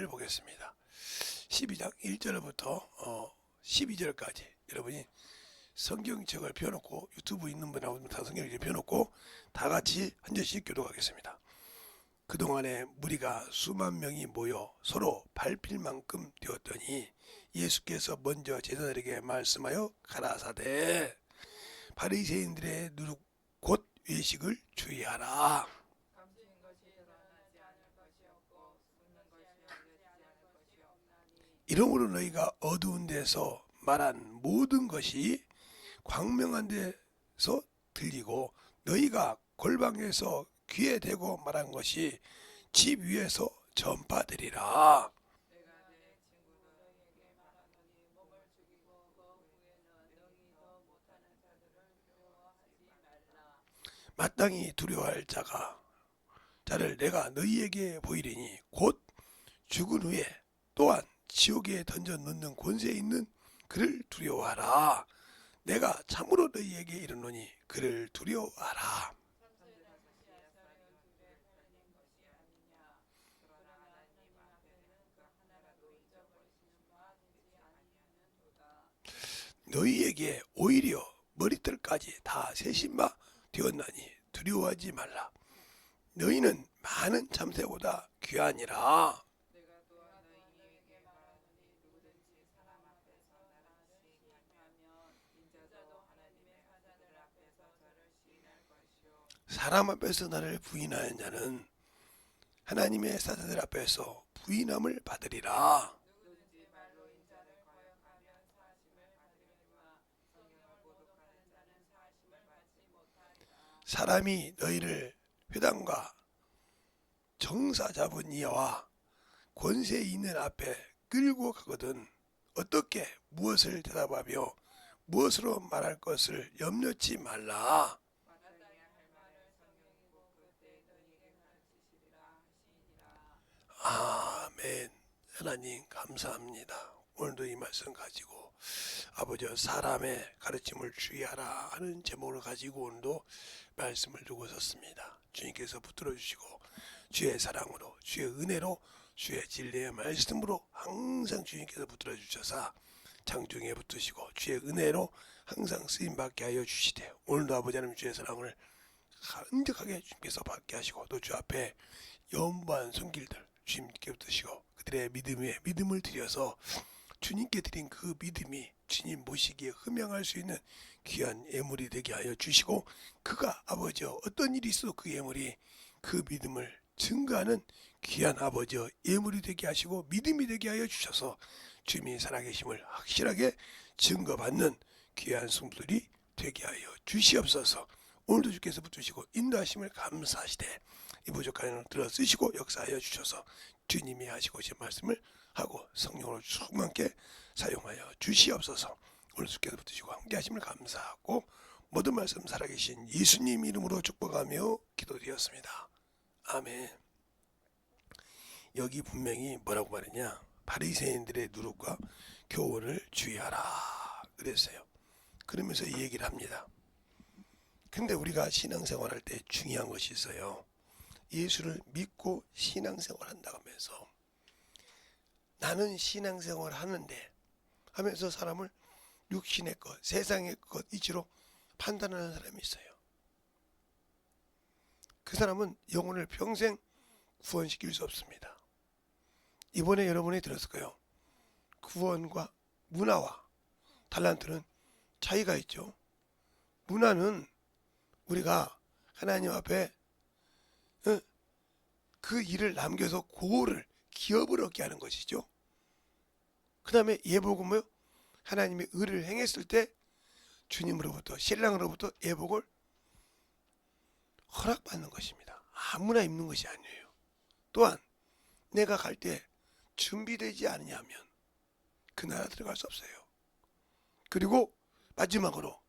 보겠습니다. 12장 1절부터 12절까지 여러분이 성경책을 펴놓고 유튜브 있는 분하고 다 성경책을 펴놓고 다 같이 한 절씩 교독하겠습니다. 그동안에 무리가 수만 명이 모여 서로 밟힐 만큼 되었더니 예수께서 먼저 제자들에게 말씀하여 가라사대 바리새인들의 누룩 곧 외식을 주의하라. 이러므로 너희가 어두운 데서 말한 모든 것이 광명한 데서 들리고 너희가 골방에서 귀에 대고 말한 것이 집 위에서 전파되리라. 마땅히 두려워할 자를 내가 너희에게 보이리니 곧 죽은 후에 또한 지옥에 던져 넣는 권세 있는 그를 두려워하라. 내가 참으로 너희에게 이르노니 그를 두려워하라. 너희에게 오히려 머리털까지 다 세신 바 되었나니 두려워하지 말라. 너희는 많은 참새보다 귀하니라. 사람 앞에서 나를 부인하는 자는 하나님의 사자들 앞에서 부인함을 받으리라. 사람이 너희를 회당과 정사 잡은 이와 권세 있는 앞에 끌고 가거든 어떻게 무엇을 대답하며 무엇으로 말할 것을 염려치 말라. 아멘. 하나님 감사합니다. 오늘도 이 말씀 가지고 아버지 사람의 가르침을 주의하라 하는 제목을 가지고 오늘도 말씀을 두고 섰습니다. 주님께서 붙들어 주시고 주의 사랑으로 주의 은혜로 주의 진리의 말씀으로 항상 주님께서 붙들어 주셔서 장중에 붙으시고 주의 은혜로 항상 쓰임받게 하여 주시되 오늘도 아버지 하나님 주의 사랑을 간직하게 주님께서 받게 하시고 또 주 앞에 연보한 손길들 주님께 붙으시고 그들의 믿음을 드려서 주님께 드린 그 믿음이 주님 모시기에 흠양할 수 있는 귀한 예물이 되게 하여 주시고 그가 아버지 어떤 일이 있어도 그 예물이 그 믿음을 증거하는 귀한 아버지 예물이 되게 하시고 믿음이 되게 하여 주셔서 주님이 살아계심을 확실하게 증거받는 귀한 성도들이 되게 하여 주시옵소서. 오늘도 주께서 붙으시고 인도하심을 감사하시되 이 부족한 들어 쓰시고 역사하여 주셔서 주님이 하시고 오신 말씀을 하고 성령으로 충만케 사용하여 주시옵소서. 오늘 주께서 붙으시고 함께 하심을 감사하고 모든 말씀 살아계신 예수님 이름으로 축복하며 기도드렸습니다. 아멘. 여기 분명히 뭐라고 말했냐? 바리새인들의 누룩과 교훈을 주의하라 그랬어요. 그러면서 이 얘기를 합니다. 근데 우리가 신앙생활할 때 중요한 것이 있어요. 예수를 믿고 신앙생활 한다고 하면서 나는 신앙생활 하는데 하면서 사람을 육신의 것, 세상의 것 이치로 판단하는 사람이 있어요. 그 사람은 영혼을 평생 구원시킬 수 없습니다. 이번에 여러분이 들었을 거예요. 구원과 문화와 달란트는 차이가 있죠. 문화는 우리가 하나님 앞에 그 일을 남겨서 고를 기업을 얻게 하는 것이죠. 그 다음에 예복은 뭐요? 하나님의 의를 행했을 때 주님으로부터 신랑으로부터 예복을 허락받는 것입니다. 아무나 입는 것이 아니에요. 또한 내가 갈 때 준비되지 않으냐면 그 나라 들어갈 수 없어요. 그리고 마지막으로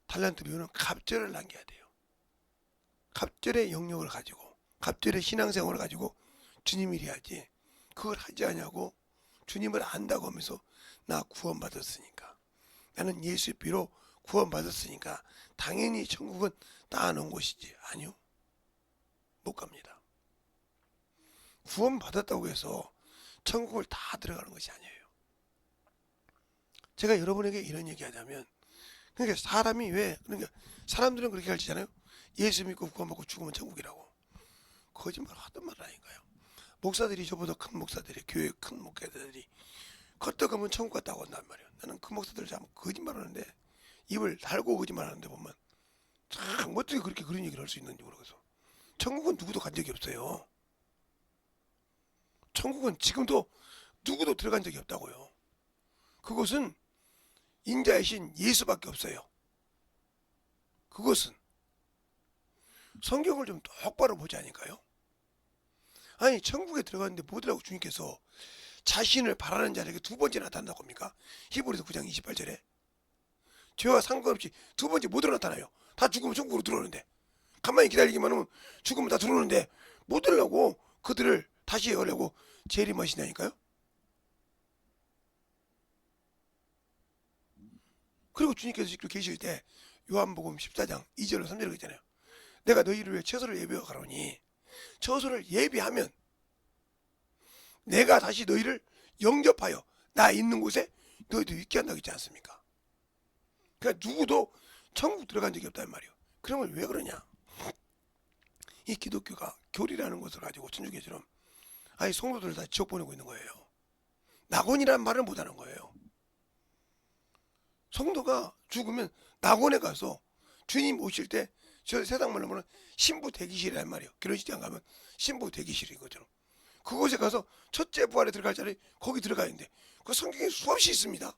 달란트 비유는 갑절을 남겨야 돼요. 갑절의 영역을 가지고 갑절의 신앙생활을 가지고 주님 일 해야지 그걸 하지 않냐고 주님을 안다고 하면서 나 구원받았으니까 나는 예수의 피로 구원받았으니까 당연히 천국은 따놓은 곳이지. 아니요, 못 갑니다. 구원 받았다고 해서 천국을 다 들어가는 것이 아니에요. 제가 여러분에게 이런 얘기하자면, 그러니까 사람이 왜, 그러니까 사람들은 그렇게 가르치잖아요. 예수 믿고 구원 받고 죽으면 천국이라고. 거짓말 하던 말 아닌가요? 목사들이, 저보다 큰 목사들이, 교회 큰 목사들이 걷다가면 천국 갔다고 한단 말이에요. 나는 그 목사들 참 거짓말 하는데, 입을 달고 거짓말 하는데 보면 참 어떻게 그렇게 그런 얘기를 할 수 있는지 모르겠어. 천국은 누구도 간 적이 없어요. 천국은 지금도 누구도 들어간 적이 없다고요. 그것은 인자이신 예수밖에 없어요. 그것은 성경을 좀 똑바로 보자니까요. 아니, 천국에 들어갔는데 뭐더라고 주님께서 자신을 바라는 자에게 두 번째 나타난다고 합니까? 히브리서 9장 28절에 죄와 상관없이 두 번째 못 나타나요. 다 죽으면 천국으로 들어오는데, 가만히 기다리기만 하면 죽으면 다 들어오는데 못 들으려고 그들을 다시 하려고 재림하시냐니까요. 그리고 주님께서 직접 계실 때 요한복음 14장 2절로 3절에 있잖아요. 내가 너희를 위해 처소를 예비하여 가노니, 처소를 예비하면 내가 다시 너희를 영접하여 나 있는 곳에 너희도 있게 한다고 했지 않습니까? 그러니까 누구도 천국 들어간 적이 없단 말이에요. 그러면 왜 그러냐? 이 기독교가 교리라는 것을 가지고 천주교처럼 아니 성도들을 다 지옥 보내고 있는 거예요. 낙원이라는 말을 못하는 거예요. 성도가 죽으면 낙원에 가서 주님 오실 때 저 세상 말로 보면 신부 대기실이란 말이에요. 결혼식장 가면 신부 대기실인 것처럼 그곳에 가서 첫째 부활에 들어갈 자리 거기 들어가야 되는데 그 성경에 수없이 있습니다.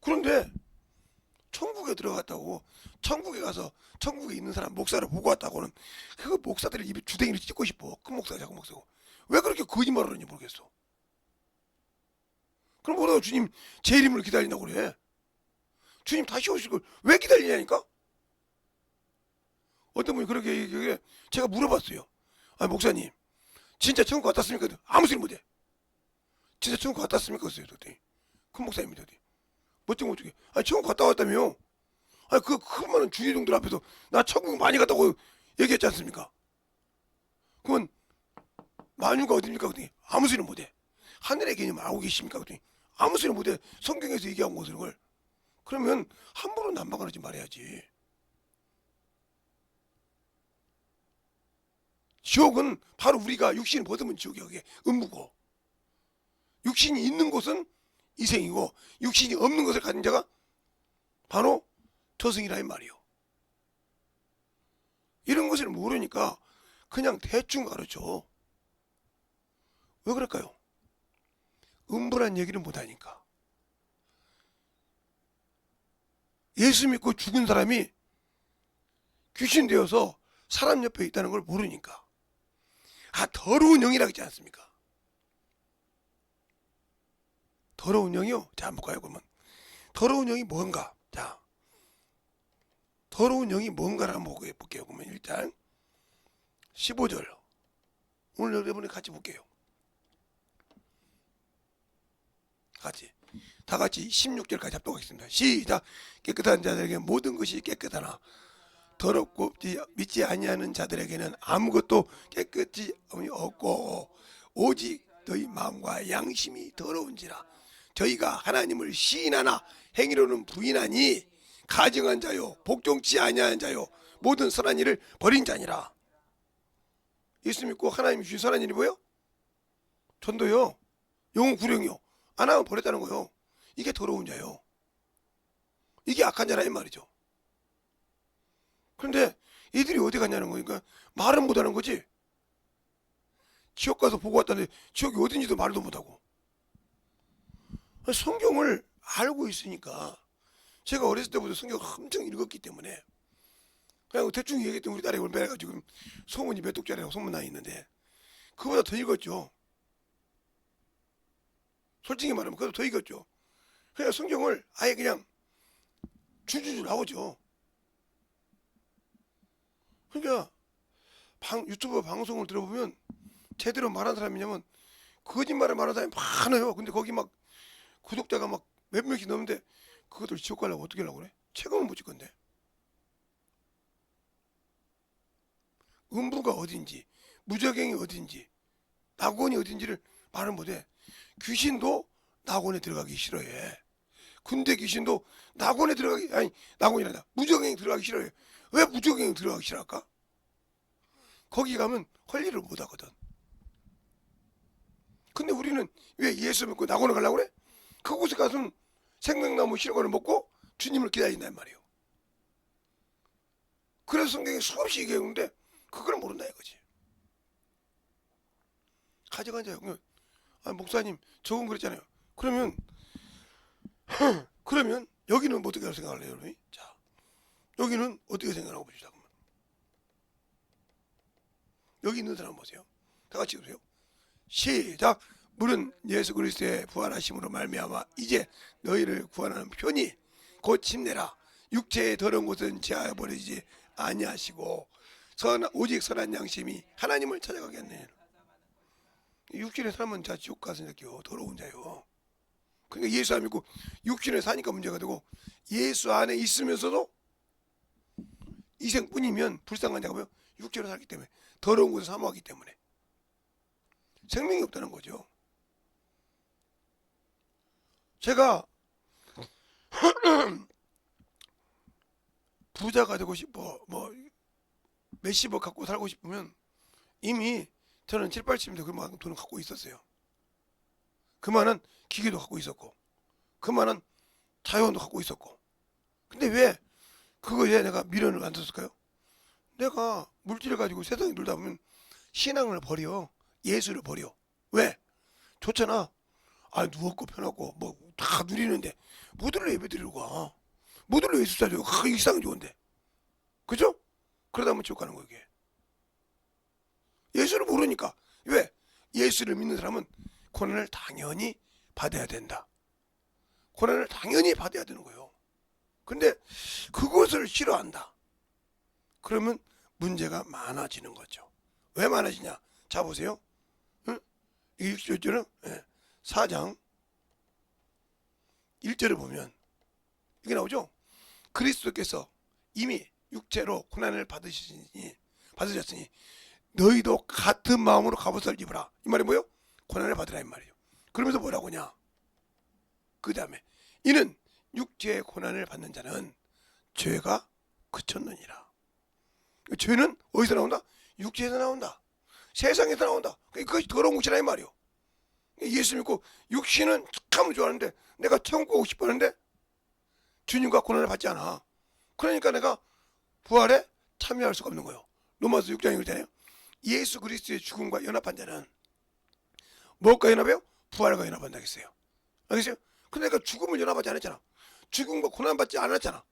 그런데 천국에 들어갔다고, 천국에 가서 천국에 있는 사람 목사를 보고 왔다고는 그 목사들의 입에 주댕이를 찢고 싶어. 큰 목사가 작은 목사고 왜 그렇게 거짓말을 하는지 모르겠어. 그럼 뭐라고 주님 재림을 기다린다고 그래? 주님 다시 오실 걸 왜 기다리냐니까? 어떤 분이 그렇게 얘기해. 제가 물어봤어요. 아, 목사님 진짜 천국 갔다 왔습니까? 아무 소리 못해. 진짜 천국 갔다 왔습니까? 그랬어요. 큰 목사님이 멋진 거 어떻게? 아니 천국 갔다 왔다며요. 아니 그 큰 많은 주의종들 앞에서 나 천국 많이 갔다고 얘기했지 않습니까? 그건 만유가 어딥니까? 그랬더니 아무 소리 못해. 하늘의 개념 알고 계십니까? 그랬더니 아무 소리 못해. 성경에서 얘기한 것을. 그러면 함부로 난방을 하지 말아야지. 지옥은 바로 우리가 육신을 벗으면 지옥이야. 그게 음부고, 육신이 있는 곳은 이생이고 육신이 없는 것을 가진 자가 바로 저승이라 이 말이요. 이런 것을 모르니까 그냥 대충 가르쳐. 왜 그럴까요? 음부란 얘기를 못하니까. 예수 믿고 죽은 사람이 귀신 되어서 사람 옆에 있다는 걸 모르니까. 아, 더러운 영이라고 했지 않습니까? 더러운 영이요? 자, 한번 볼까요? 그러면 더러운 영이 뭔가? 자, 더러운 영이 뭔가를 한번 볼게요. 그러면 일단 15절 오늘 여러분이 같이 볼게요. 다 같이 16절까지 합독하겠습니다. 시작. 깨끗한 자들에게 모든 것이 깨끗하나 더럽고 믿지 아니하는 자들에게는 아무것도 깨끗이 없고 오직 너희 마음과 양심이 더러운지라. 저희가 하나님을 시인하나 행위로는 부인하니 가증한 자요 복종치 아니하는 자요 모든 선한 일을 버린 자니라. 예수 믿고 하나님 주신 선한 일이 뭐예요? 전도요, 영혼 구령이요. 안 하면 버렸다는 거요. 이게 더러운 자요. 이게 악한 자라 이 말이죠. 그런데 이들이 어디 갔냐는 거니까 말은 못하는 거지. 지옥 가서 보고 왔다는데 지옥이 어딘지도 말도 못하고. 성경을 알고 있으니까, 제가 어렸을 때부터 성경을 엄청 읽었기 때문에 그냥 대충 얘기했더니 우리 딸이 얼마나 지금 소문이 몇 독자라고 소문나 있는데 그보다 더 읽었죠. 솔직히 말하면 그보다 더 읽었죠. 그냥 성경을 아예 그냥 줄줄줄 나오죠. 그러니까 유튜브 방송을 들어보면 제대로 말하는 사람이냐면 거짓말을 말하는 사람이 많아요. 근데 거기 막 구독자가 막 몇 명씩 넘는데 그것들 지옥 가려고 어떻게 하려고 그래? 책임을 못 질 건데. 음부가 어딘지 무적행이 어딘지, 낙원이 어딘지를 말을 못해. 귀신도 낙원에 들어가기 싫어해. 군대 귀신도 낙원에 들어가기, 아니 낙원이 아니라 무적행에 들어가기 싫어해. 왜 무적행에 들어가기 싫어할까? 거기 가면 할 일을 못 하거든. 근데 우리는 왜 예수 믿고 낙원에 가려고 그래? 그곳에 가서는 생명나무 실과를 먹고 주님을 기다린단 말이에요. 그래서 성경에 수없이 얘기하는데 그걸 모른다 이거지. 가져간 자요. 아, 목사님 적은 그랬잖아요. 그러면 여기는 어떻게 생각할래요? 여러분? 자, 여기는 어떻게 생각하고 봅시다. 그러면. 여기 있는 사람 보세요. 다 같이 보세요. 시작. 물은 예수 그리스도의 부활하심으로 말미암아 이제 너희를 구원하는 편이 곧 힘내라. 육체의 더러운 것은 제하여 버리지 아니하시고 오직 선한 양심이 하나님을 찾아가겠네. 육신의 삶은 자 지옥 가서 느껴 더러운 자요. 그러니까 예수 안 믿고 육신에 사니까 문제가 되고 예수 안에 있으면서도 이생뿐이면 불쌍한 자고요. 육체로 살기 때문에 더러운 것을 사모하기 때문에 생명이 없다는 거죠. 제가 부자가 되고 싶어 뭐 몇십억 갖고 살고 싶으면 이미 저는 7, 80대 그만큼 돈을 갖고 있었어요. 그만한 기계도 갖고 있었고 그만한 자원도 갖고 있었고. 근데 왜 그거에 내가 미련을 안 뒀을까요? 내가 물질을 가지고 세상에 놀다 보면 신앙을 버려. 예수를 버려. 왜? 좋잖아. 아, 누웠고 편하고 뭐 다 누리는데 뭐들로 예배 드리러 가. 뭐들로 예수 살려. 이 세상 좋은데. 그죠? 그러다 보면 지옥 가는 거예요. 이게. 예수를 모르니까. 왜? 예수를 믿는 사람은 고난을 당연히 받아야 된다. 고난을 당연히 받아야 되는 거예요. 근데 그것을 싫어한다. 그러면 문제가 많아지는 거죠. 왜 많아지냐? 자 보세요. 응? 이 6절은 4장 1절을 보면 이게 나오죠. 그리스도께서 이미 육체로 고난을 받으셨으니 너희도 같은 마음으로 갑옷을 입으라. 이 말이 뭐예요? 고난을 받으라 이 말이에요. 그러면서 뭐라고 하냐? 그 다음에 이는 육체의 고난을 받는 자는 죄가 그쳤느니라. 죄는 어디서 나온다? 육체에서 나온다. 세상에서 나온다. 그것이 더러운 것이라 이 말이에요. 예수 믿고 육신은 참 좋아하는데 내가 천국 가고 싶었는데 주님과 고난을 받지 않아. 그러니까 내가 부활에 참여할 수가 없는 거예요. 로마서 6장에 그러잖아요. 예수 그리스도의 죽음과 연합한 자는 무엇과 연합해요? 부활과 연합한다 했어요. 알겠어요? 근데 내가 죽음을 연합하지 않았잖아. 죽음과 고난 받지 않았잖아.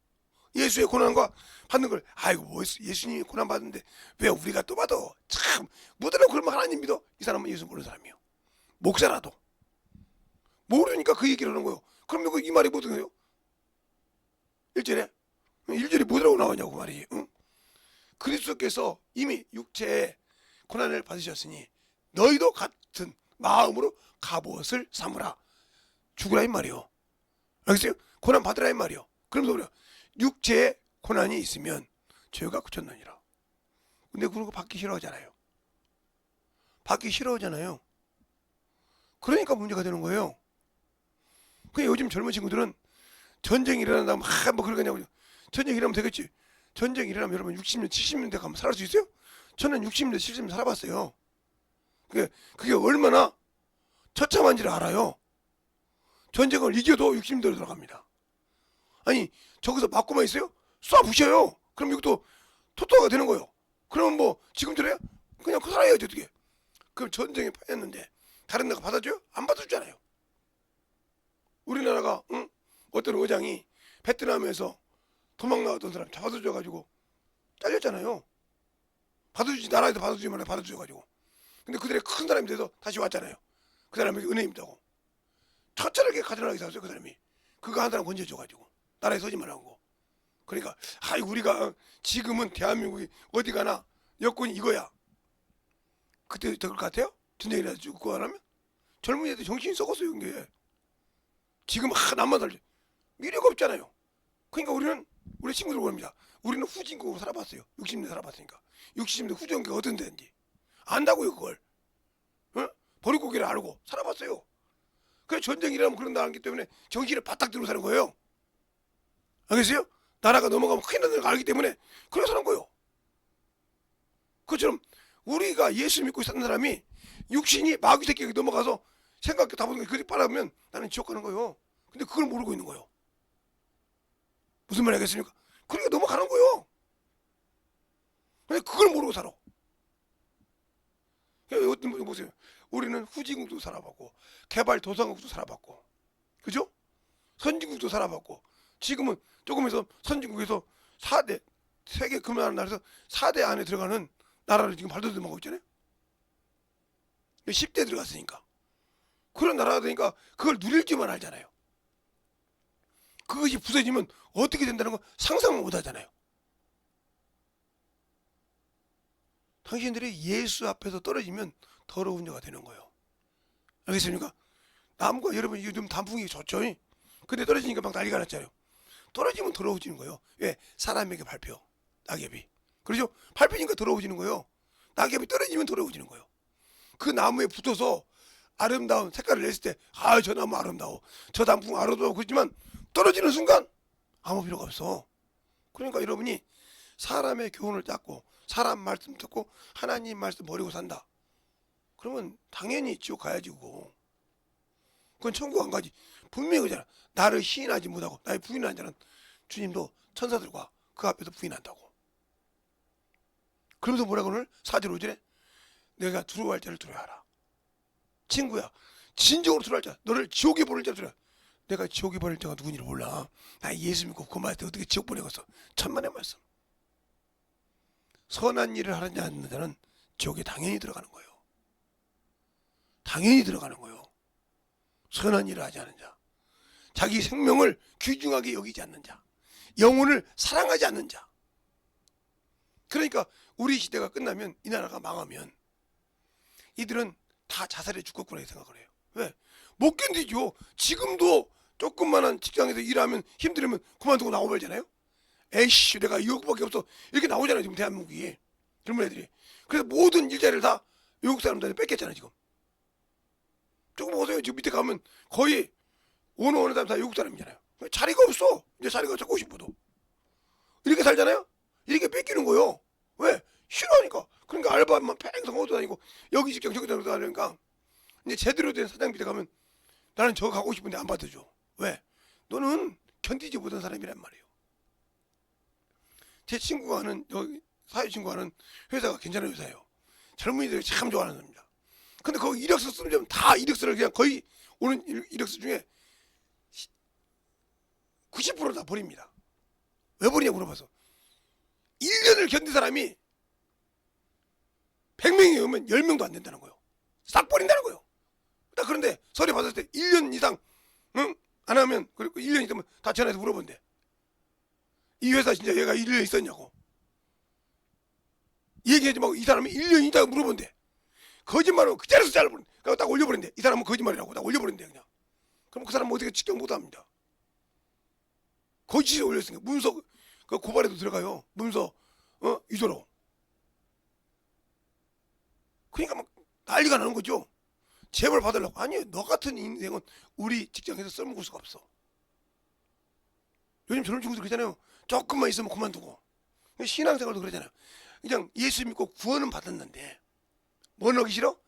예수의 고난과 받는 걸 아이고 뭐 예수님이 고난 받는데 왜 우리가 또 받아? 참 뭐더라 그러면 하나님 믿어. 이 사람은 예수 모르는 사람이에요. 목사라도 모르니까 그 얘기를 하는 거예요. 그럼 이 말이 무슨 거예요? 1절에 뭐라고 나오냐고 말이지. 응? 그리스도께서 이미 육체의 고난을 받으셨으니 너희도 같은 마음으로 갑옷을 삼으라. 죽으라 이 말이요. 알겠어요? 고난 받으라 이 말이요. 그러면서 우리가 육체에 고난이 있으면 죄가 그쳤느니라. 근데 그런 거 받기 싫어하잖아요. 받기 싫어하잖아요. 그러니까 문제가 되는 거예요. 그 요즘 젊은 친구들은 전쟁이 일어난다 뭐 그런 거냐고. 전쟁이 일어나면 되겠지. 전쟁이 일어나면 여러분 60년 70년대 가면 살아갈 수 있어요? 저는 60년 70년 살아봤어요. 그게 얼마나 처참한지를 알아요. 전쟁을 이겨도 60년대로 들어갑니다. 아니 저기서 맞고만 있어요? 쏴 부셔요. 그럼 이것도 토토가 되는 거예요. 그러면 뭐 지금처럼 그냥 살아야지 어떻게. 그럼 전쟁에 파였는데 다른 나라가 받아줘요? 안 받아주잖아요. 우리나라가 응? 어떤 의장이 베트남에서 도망 나왔던 사람 받아줘가지고 잘렸잖아요. 받아주지 나라에서 받아주지만 받아줘가지고. 근데 그들이 큰 사람이 돼서 다시 왔잖아요. 그 사람에게 은혜 입다고. 처절하게 가정하게 살았어요. 그 사람이. 그거 한 사람 건져줘가지고 나라에 서지 말라고. 그러니까 우리가 지금은 대한민국이 어디 가나 여건이 이거야. 그때 될 것 같아요? 전쟁이라도 죽고 안 하면? 젊은 애들 정신이 썩었어요. 이게. 지금 남만 살지. 미래가 없잖아요. 그러니까 우리 친구들 그럽니다. 우리는 후진국으로 살아봤어요. 60년 살아봤으니까. 60년 후진국이 어떤 데인지 안다고요 그걸. 어? 보릿고개를 알고 살아봤어요. 그래 전쟁이라면 그런 나라기 때문에 정신을 바짝 들고 사는 거예요. 알겠어요? 나라가 넘어가면 큰일 나는 걸 알기 때문에 그렇게 사는 거예요. 그처럼 우리가 예수 믿고 사는 사람이 육신이 마귀 새끼에게 넘어가서 생각해 다 보는 게 그리 빨아면 나는 지옥 가는 거예요. 근데 그걸 모르고 있는 거예요. 무슨 말이 알겠습니까? 그러니까 넘어가는 거예요. 근데 그걸 모르고 살아. 어떤 분 보세요. 우리는 후진국도 살아봤고 개발도상국도 살아봤고 그죠? 선진국도 살아봤고 지금은 조금해서 선진국에서 4대 세계 금융하는 나라에서 4대 안에 들어가는 나라를 지금 발돋움 하고 있잖아요. 10대 들어갔으니까 그런 나라가 되니까 그걸 누릴 줄만 알잖아요. 그것이 부서지면 어떻게 된다는 거 상상을 못 하잖아요. 당신들이 예수 앞에서 떨어지면 더러운 자가 되는 거예요. 알겠습니까? 나무가 여러분 요즘 단풍이 좋죠. 근데 떨어지니까 막 난리가 났잖아요. 떨어지면 더러워지는 거예요. 왜? 사람에게 밟혀. 낙엽이. 그렇죠? 밟히니까 더러워지는 거예요. 낙엽이 떨어지면 더러워지는 거예요. 그 나무에 붙어서 아름다운 색깔을 냈을 때, 아, 저 나무 아름다워. 저 단풍 아름다워. 그렇지만 떨어지는 순간 아무 필요가 없어. 그러니까 여러분이 사람의 교훈을 닦고 사람 말씀 듣고 하나님 말씀 버리고 산다. 그러면 당연히 지옥 가야지 그거. 그건 천국 안 가지. 분명히 그잖아. 나를 시인하지 못하고 나의 부인하는 자는 주님도 천사들과 그 앞에서 부인한다고. 그러면서 뭐라고 오늘 4절 5절에 내가 두려워할 자를 두려워하라. 친구야 진정으로 두려워할 자 너를 지옥에 보낼 자를 두려워하라. 내가 지옥에 보낼 자가 누군지를 몰라. 나 예수 믿고 그 말할 때 어떻게 지옥 보내겠어. 천만의 말씀. 선한 일을 하지 않는 자는 지옥에 당연히 들어가는 거예요. 당연히 들어가는 거예요. 선한 일을 하지 않는 자, 자기 생명을 귀중하게 여기지 않는 자, 영혼을 사랑하지 않는 자. 그러니까 우리 시대가 끝나면 이 나라가 망하면 이들은 다 자살해 죽겠구나 생각을 해요. 왜? 못 견디죠. 지금도 조금만한 직장에서 일하면 힘들으면 그만두고 나오고 말잖아요. 에이씨 내가 이거밖에 없어 이렇게 나오잖아요 지금 대한민국이. 젊은 애들이. 그래서 모든 일자리를 다 외국 사람들한테 뺏겼잖아요 지금. 조금 보세요. 지금 밑에 가면 거의 오는 사람 다 외국 사람이잖아요. 자리가 없어. 이제 자리가 찾고 싶어도. 이렇게 살잖아요. 이렇게 뺏기는 거예요. 왜? 싫어하니까. 그러니까 알바만 팽성 하고 다니고 여기 직장 저기 다니니까 이제 제대로 된 사장 밑에 가면 나는 저거 가고 싶은데 안 받아줘. 왜? 너는 견디지 못한 사람이란 말이에요. 제 친구가 하는 여기 사회 친구가 하는 회사가 괜찮은 회사예요. 젊은이들이 참 좋아하는 회사입니다. 근데 거기 이력서 쓰면 다 이력서를 그냥 거의 오는 이력서 중에 90% 다 버립니다. 왜 버리냐고 물어봐서 1년을 견딘 사람이 100명이 오면 10명도 안 된다는 거예요. 싹 버린다는 거예요. 딱 그런데 서류 받았을 때 1년 이상 응? 안 하면 그리고 1년 있으면 다 전화해서 물어본대. 이 회사 진짜 얘가 1년 있었냐고. 얘기하지 말고 이 사람이 1년 있다고 물어본대. 거짓말하고 그 자리에서 잘라버린대. 그러니까 딱 올려버린대. 이 사람은 거짓말이라고 딱 올려버린대 그냥. 그럼 그 사람은 어떻게 직접 못합니다. 거짓에 올렸으니까 문서 그 고발에도 들어가요. 문서 위조로. 그러니까 막 난리가 나는 거죠. 재벌 받으려고. 아니요. 너 같은 인생은 우리 직장에서 써먹을 수가 없어. 요즘 저런 친구들 그러잖아요. 조금만 있으면 그만두고. 신앙생활도 그러잖아요. 그냥 예수 믿고 구원은 받았는데 뭐 하기 싫어?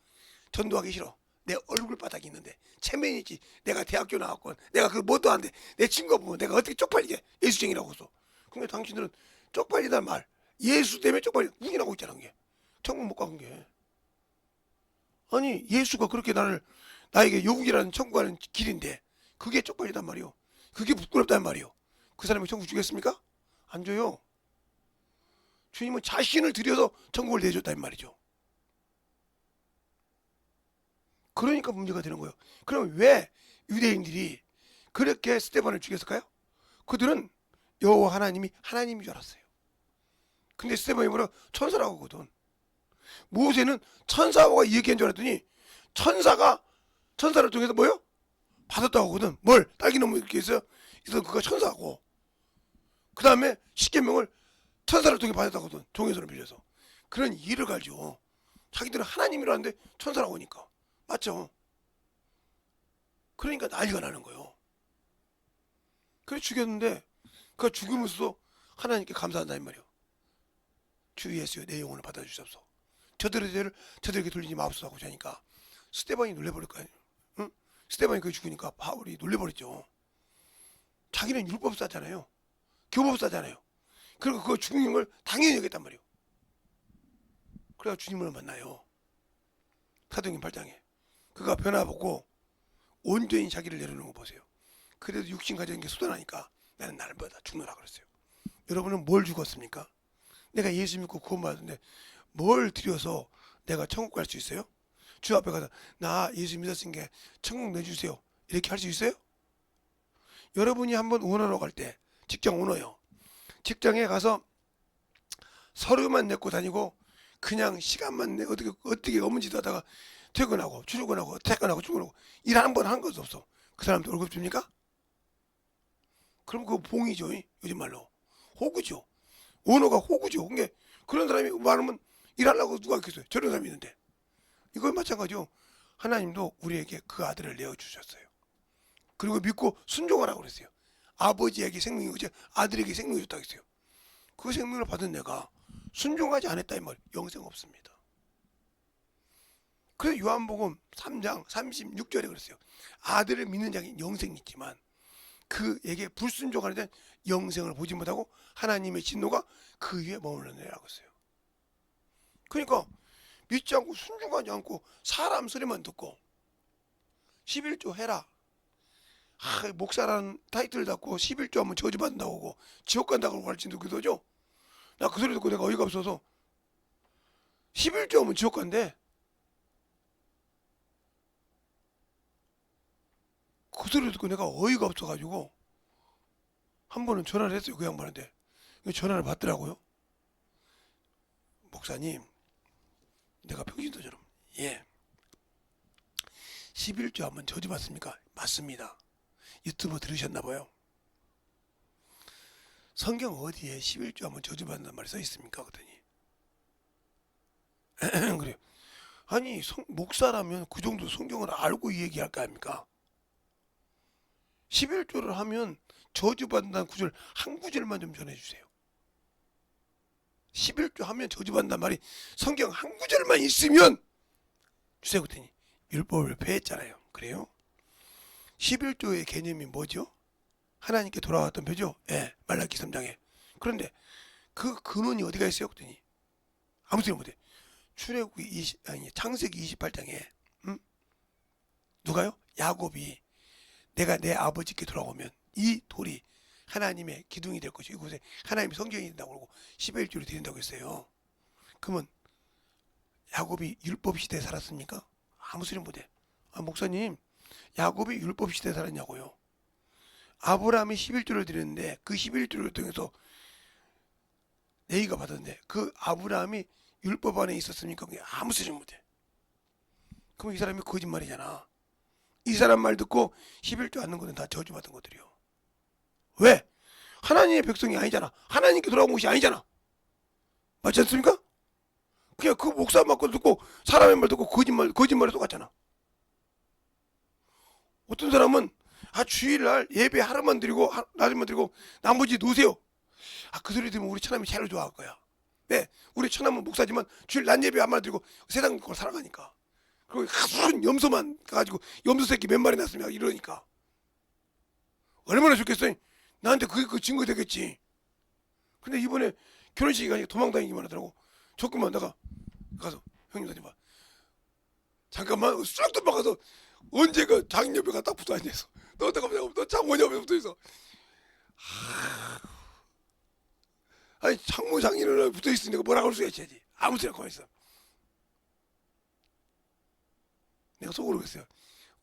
전도하기 싫어. 내 얼굴 바닥이 있는데 체면이 있지. 내가 대학교 나왔건 내가 그 뭣도 안 돼. 내 친구가 보면 내가 어떻게 쪽팔리게 예수쟁이라고 했어. 그러니까 당신들은 쪽팔리다는 말 예수 때문에 쪽팔리 우긴하고 있잖아. 그게 천국 못 가는 게. 아니 예수가 그렇게 나에게 요국이라는 천국 가는 길인데 그게 쪽팔리단 말이요. 그게 부끄럽단 말이요. 그 사람이 천국 주겠습니까? 안 줘요. 주님은 자신을 들여서 천국을 내줬단 말이죠. 그러니까 문제가 되는 거예요. 그럼 왜 유대인들이 그렇게 스데반을 죽였을까요? 그들은 여호와 하나님이 하나님인 줄 알았어요. 근데 스데반이 뭐라 천사라고 하거든. 모세는 천사와 얘기한 줄 알았더니 천사를 통해서 뭐요? 받았다고 하거든. 뭘? 딸기나무 이렇게 해서 그가 천사고 그 다음에 십계명을 천사를 통해 받았다고 하거든. 종의 손을 빌려서. 그런 이해를 가지고 자기들은 하나님이라는데 천사라고 하니까. 맞죠? 그러니까 난리가 나는 거예요. 그래 죽였는데 그 죽으면서도 하나님께 감사한다 이 말이에요. 주 예수여 내 영혼을 받아주셔서 저들의 죄를 저들에게 돌리지 마옵소서 하고 하니까 스데반이 놀래버릴 거 아니에요. 응? 스데반이 그 죽으니까 바울이 놀래버렸죠. 자기는 율법사잖아요. 교법사잖아요. 그리고 그거 죽는 걸 당연히 여겼단 말이에요. 그래서 주님을 만나요. 사도행전 8장에 그가 변화보고 온전히 자기를 내려놓은 거 보세요. 그래도 육신 가진 게 쏟아나니까 나는 나를 받아 죽노라 그랬어요. 여러분은 뭘 죽었습니까? 내가 예수 믿고 구원받았는데 뭘 드려서 내가 천국 갈 수 있어요? 주 앞에 가서 나 예수 믿었으니까 천국 내주세요 이렇게 할 수 있어요? 여러분이 한번 원하러 갈 때 직장 오너요. 직장에 가서 서류만 내고 다니고 그냥 시간만 내 어떻게 업무지도 하다가 퇴근하고 출근하고 출근하고 일 한 번 한 것도 없어. 그 사람한테 월급 줍니까? 그럼 그거 봉이죠. 요즘 말로 호구죠. 오너가 호구죠. 그게 그런 사람이 많으면 일하려고 누가 있겠어요. 저런 사람이 있는데. 이걸 마찬가지요. 하나님도 우리에게 그 아들을 내어주셨어요. 그리고 믿고 순종하라고 그랬어요. 아버지에게 생명이 오지 아들에게 생명이 줬다고 했어요. 그 생명을 받은 내가 순종하지 않았다 이 말 영생 없습니다. 그래서 요한복음 3장 36절에 그랬어요. 아들을 믿는 자에게 영생이 있지만 그에게 불순종하는 자는 영생을 보지 못하고 하나님의 진노가 그 위에 머무르느라고 했어요. 그러니까 믿지 않고 순종하지 않고 사람 소리만 듣고 11조 해라. 목사라는 타이틀을 갖고 11조 하면 저주받는다고 하고 지옥 간다고 가르치는 그도죠. 나 그 소리 듣고 내가 어이가 없어서 11조 하면 지옥 간대. 그 소리 듣고 내가 어이가 없어가지고 한 번은 전화를 했어요. 그 양반한테. 전화를 받더라고요. 목사님 내가 평신도처럼 예 11조 하면 저주받습니까? 맞습니다. 유튜브 들으셨나봐요. 성경 어디에 11조 하면 저주받는다는 말이 써있습니까? 그랬더니 그래요. 아니 목사라면 그 정도 성경을 알고 이 얘기할 거 아닙니까? 11조를 하면 저주받는다는 구절 한 구절만 좀 전해주세요. 11조 하면 저주받는다는 말이 성경 한 구절만 있으면 주세요. 그랬더니 율법을 폐했잖아요. 그래요? 11조의 개념이 뭐죠? 하나님께 돌아왔던 표죠? 예, 말라기 3장에. 그런데 그 근원이 어디가 있어요? 그랬더니 아무 소리 못해. 창세기 28장에 누가요? 야곱이 내가 내 아버지께 돌아오면 이 돌이 하나님의 기둥이 될 것이고 이곳에 하나님의 성경이 된다고 그러고 11조를 드린다고 했어요. 그러면 야곱이 율법 시대에 살았습니까? 아무 소리 못해. 목사님 야곱이 율법 시대에 살았냐고요. 아브라함이 11조를 드렸는데 그 11조를 통해서 레위가 받았는데 그 아브라함이 율법 안에 있었습니까? 그게 아무 소리 못해. 그럼 이 사람이 거짓말이잖아. 이 사람 말 듣고 11조 않는 것은 다 저주받은 것들이요. 왜? 하나님의 백성이 아니잖아. 하나님께 돌아온 것이 아니잖아. 맞지 않습니까? 그냥 그 목사 말 듣고 사람의 말 듣고 거짓말에 속았잖아. 어떤 사람은 주일날 예배 하루만 드리고 낮에만 드리고 나머지 놓으세요. 그 소리 들으면 우리 처남이 제일 좋아할 거야. 네, 우리 처남은 목사지만 주일 낮 예배 한마디 드리고 세상 걸 살아가니까. 그리고 순 염소만 가지고 염소 새끼 몇 마리 났으면 이러니까 얼마나 좋겠어요. 나한테 그게 그 증거 되겠지. 근데 이번에 결혼식이 가니까 도망다니기만 하더라고. 조금만 내가 가서 형님 다녀봐. 잠깐만 쑥 도망가서 언제가 장인 옆에 딱 붙어 앉아있어. 너 장모님 옆에 붙어있어. 아니 장모 장인을 붙어있으니까 뭐라고 할 수가 있지. 아무 소리나 가만히 있어. 내가 속으로 그랬어요.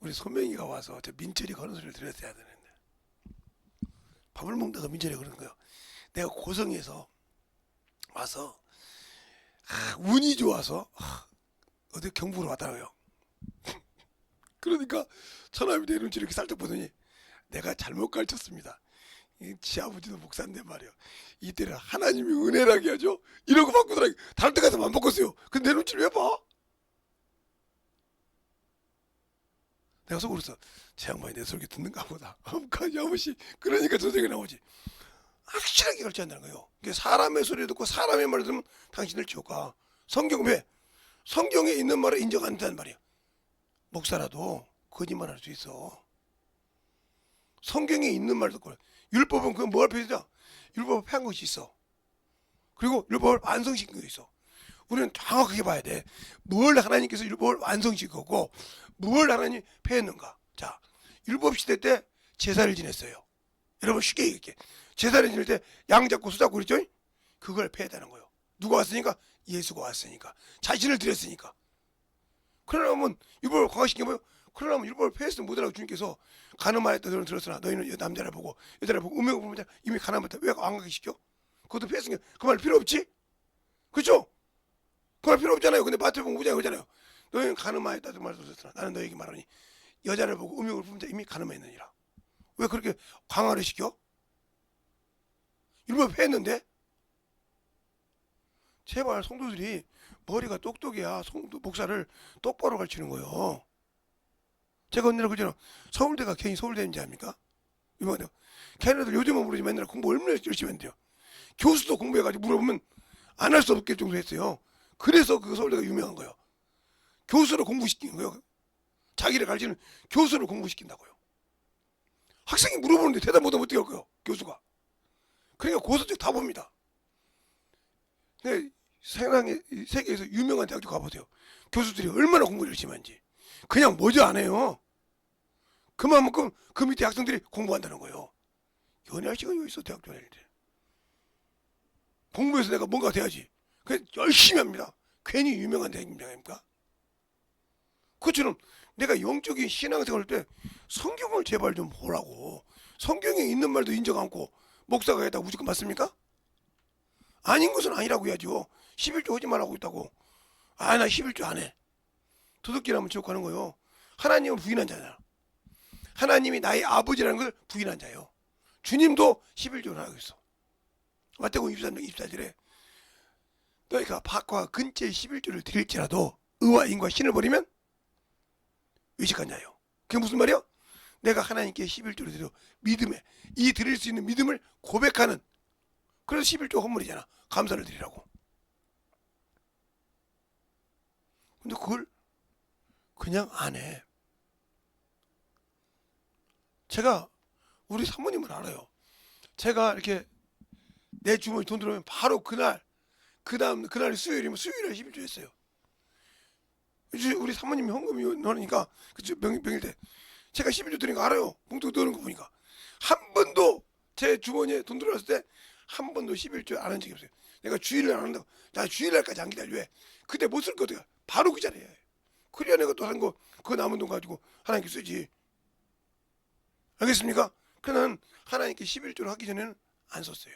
우리 소명이가 와서 저 민철이 그런 소리를 들었어야 되는데 밥을 먹다가 민철이 그러는 거예요. 내가 고성에서 와서 운이 좋아서 어디 경북으로 왔다고요. 그러니까 처남이 내 눈치를 이렇게 살짝 보더니 내가 잘못 가르쳤습니다. 지 아버지도 목사인데 말이야. 이때는 하나님이 은혜라게 하죠. 이러고 바꾸더라고. 다른 데 가서 안 바꿨어요. 근데 내 눈치를 왜 봐? 내가 속으로 써. 제 양반이 내 소리 듣는가 보다. 아무까지 아무씨. 그러니까 저 소리가 나오지. 확실하게 결정한다는 거예요. 사람의 소리를 듣고 사람의 말을 들으면 당신을 지옥가. 성경 왜? 성경에 있는 말을 인정 안 한다는 말이야. 목사라도 거짓말할 수 있어. 성경에 있는 말 듣고 율법은 그건 뭐 할 필요냐? 율법을 폐한 것이 있어. 그리고 율법을 완성시킨 게 있어. 우리는 정확하게 봐야 돼. 뭘 하나님께서 율법을 완성시켰고 뭘 하나님이 폐했는가. 자, 율법 시대 때 제사를 지냈어요. 여러분 쉽게 얘기할게. 제사를 지낼 때 양 잡고 소 잡고 그랬죠? 그걸 폐했다는 거예요. 누가 왔으니까? 예수가 왔으니까. 자신을 드렸으니까. 그러려면 율법을 강화시킨 거예요. 그러려면 율법을 폐했으면 못하라고 주님께서 가늠하였다 너는 들었으나 너희는 남자를 보고 여자를 보고 음욕을 보면 이미 가늠했다. 왜 안 가게 시켜? 그것도 폐했으니까 그 말 필요 없지? 그렇죠? 그 말 필요 없잖아요. 근데 마태복음 5장에 그러잖아요. 너희는 가늠하였다 그 말을 들었으나 나는 너희에게 말하니 여자를 보고 음욕을 보면 이미 가늠했느니라. 왜 그렇게 강화를 시켜? 율법 폐했는데? 제발 성도들이 머리가 똑똑해야 목사를 똑바로 가르치는 거예요. 제가 언니를 그러잖아. 서울대가 괜히 서울대인지 압니까? 유명하대요. 걔네들 요즘은 모르지 맨날 공부 얼마나 열심히 했는데요. 교수도 공부해가지고 물어보면 안 할 수 없게 정도 했어요. 그래서 그 서울대가 유명한 거예요. 교수를 공부시킨 거예요. 자기를 가르치는 교수를 공부시킨다고요. 학생이 물어보는데 대답 못하면 어떻게 할 거예요? 교수가. 그러니까 고소책 다 봅니다. 세계에서 유명한 대학교 가보세요. 교수들이 얼마나 공부를 열심히 하는지. 그냥 뭐죠 안 해요. 그만큼 그 밑에 학생들이 공부한다는 거예요. 연애할 시간이 어디 있어 대학교 다닐 때. 공부해서 내가 뭔가 돼야지. 그래서 열심히 합니다. 괜히 유명한 대학입니까? 그처럼 내가 영적인 신앙생활 할 때 성경을 제발 좀 보라고. 성경에 있는 말도 인정 않고 목사가 했다고 무조건 맞습니까? 아닌 것은 아니라고 해야죠. 11조 하지 말라고 있다고. 아, 나 11조 안 해. 도둑질하면 지옥 가는 거예요. 하나님을 부인한 자잖아. 하나님이 나의 아버지라는 걸 부인한 자예요. 주님도 11조를 하고 있어. 마태복음 23장 24절에 너희가 밭과 근처에 11조를 드릴지라도 의와 인과 신을 버리면 의식한 자예요. 그게 무슨 말이야? 내가 하나님께 11조를 드려 믿음에 이 드릴 수 있는 믿음을 고백하는 그래서 11조 헌물이잖아. 감사를 드리라고. 근데 그걸 그냥 안 해. 제가 우리 사모님을 알아요. 제가 이렇게 내 주머니 돈 들어오면 바로 그날이 수요일이면 수요일에 11조 했어요. 우리 사모님이 헌금이 넣으니까 그쵸 명일 때 제가 11조 드린 거 알아요. 봉투 넣는 거 보니까 한 번도 제 주머니에 돈 들어왔을 때 한 번도 11조 안 한 적이 없어요. 내가 주일날 안 한다고. 나 주일날까지 안 기다려. 왜? 그때 못 쓸 거야. 바로 그 자리에. 그래야 내가 또 한 거 그 남은 돈 가지고 하나님께 쓰지. 알겠습니까? 그는 하나님께 11조를 하기 전에는 안 썼어요.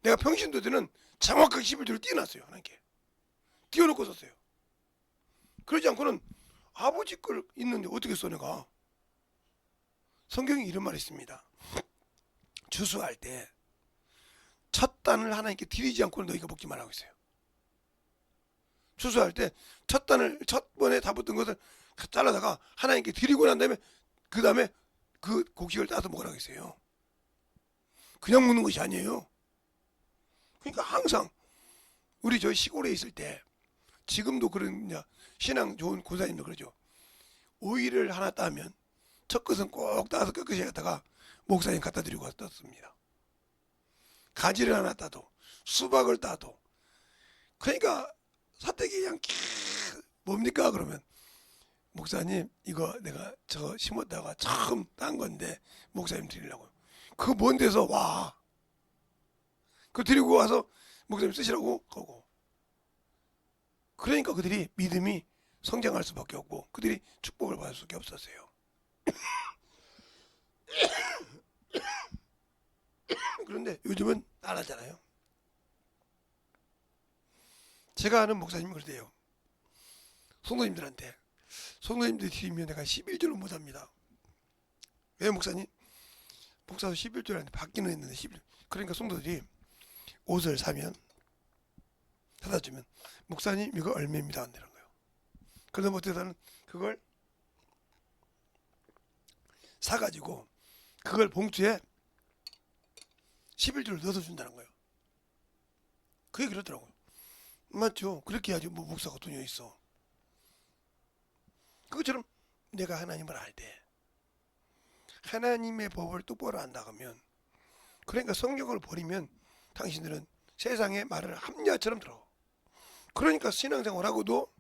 내가 평신도 때는 정확하게 11조를 띄워놨어요. 하나님께. 띄워놓고 썼어요. 그러지 않고는 아버지 걸 있는데 어떻게 써 내가. 성경에 이런 말이 있습니다. 주수할 때 첫 단을 하나님께 드리지 않고는 너희가 먹지 말라고 있어요. 주수할 때 첫 단을 첫 번에 다 붙은 것을 잘라다가 하나님께 드리고 난 다음에 그 다음에 그 곡식을 따서 먹으라고 했어요. 그냥 먹는 것이 아니에요. 그러니까 항상 우리 저희 시골에 있을 때 지금도 그런 신앙 좋은 고사님들 그러죠. 오이를 하나 따면 첫 것은 꼭 따서 끝까지 갖다가 목사님 갖다 드리고 왔습니다. 가지를 하나 따도 수박을 따도 그러니까 사택이 그냥 뭡니까 그러면 목사님 이거 내가 저거 심었다가 처음 딴 건데 목사님 드리려고. 그 먼 데서 와. 그 드리고 와서 목사님 쓰시라고 거고. 그러니까 그들이 믿음이 성장할 수밖에 없고 그들이 축복을 받을 수밖에 없었어요. 그런데 요즘은 안 하잖아요. 제가 아는 목사님이 그러대요. 성도님들이 드리면 내가 11조를 못합니다. 왜 목사님? 목사도 11조를 하는데 받기는 했는데 11조. 그러니까 성도들이 옷을 사면 사다 주면 목사님 이거 얼마입니다 한다는 거예요. 그러다 못해서는 그걸 사가지고 그걸 봉투에 11조를 넣어서 준다는 거예요. 그게 그렇더라고요. 맞죠? 그렇게 해야지 뭐 목사가 돈이 있어. 그것처럼 내가 하나님을 알 때 하나님의 법을 똑바로 안다 하면, 그러니까 성경을 버리면 당신들은 세상의 말을 합리화처럼 들어. 그러니까 신앙생활하고도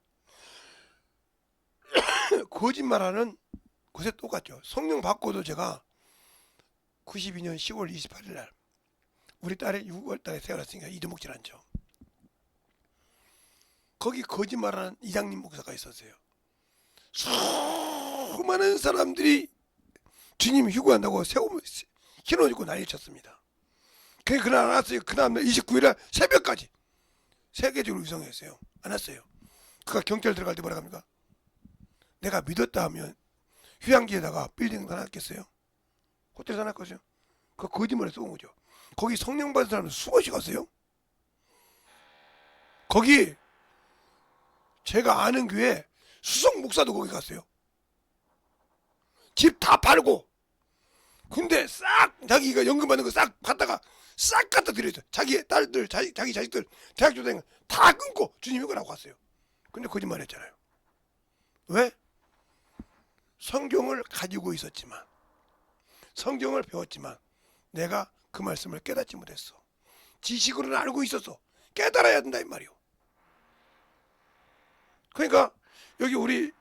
거짓말하는 곳에 똑같죠. 성령 받고도 제가 92년 10월 28일 날 우리 딸이 6월 달에 태어났으니까 이두목질 않죠. 거기 거짓말하는 이장님 목사가 있었어요. 수많은 사람들이 주님 휴거한다고 신호 주고 난리 쳤습니다. 그날 안 왔어요. 그다음 날 29일 날 새벽까지 세계적으로 유성했어요. 안 왔어요. 그가 경찰 들어갈 때 뭐라 합니까? 내가 믿었다 하면 휴양지에다가 빌딩 사놨겠어요? 호텔 사놨겠어요? 그 거짓말에 쏘은 거죠. 거기 성령 받은 사람은 수없이 갔어요. 거기 제가 아는 교회 수석 목사도 거기 갔어요. 집 다 팔고, 근데 싹 자기가 연금 받는 거 싹 받다가 싹 갖다 드렸어요. 자기 딸들, 자기 자식들 대학 교생 다 끊고 주님 휴가라고 갔어요. 근데 거짓말 했잖아요. 왜? 성경을 가지고 있었지만, 성경을 배웠지만 내가 그 말씀을 깨닫지 못했어. 지식으로는 알고 있었어. 깨달아야 된다 이 말이요. 그러니까 여기 우리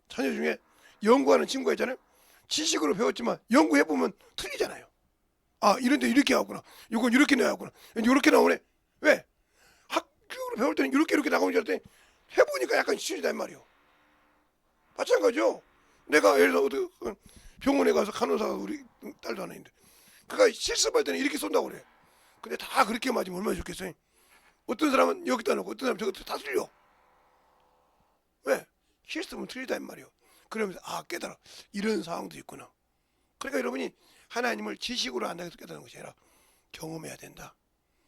자녀 중에 연구하는 친구가 있잖아요. 지식으로 배웠지만 연구해보면 틀리잖아요. 아, 이런데 이렇게 나왔구나. 이건 이렇게 나왔구나. 이렇게 나오네. 왜? 학교로 배울 때는 이렇게 나오는 줄 알았더니 해보니까 약간 실이다 이 말이요. 마찬가지죠. 내가 예를 들어 병원에 가서 간호사가 우리 딸도 하나 있는데, 그가 실습할 때는 이렇게 쏜다고 그래. 근데 다 그렇게 맞으면 얼마나 좋겠어요. 어떤 사람은 여기다 놓고 어떤 사람은 저기다 다 틀려. 왜? 실습은 틀리다 이 말이요. 그러면서 깨달아. 이런 상황도 있구나. 그러니까 여러분이 하나님을 지식으로 안다고 해서 깨닫는 것이 아니라 경험해야 된다.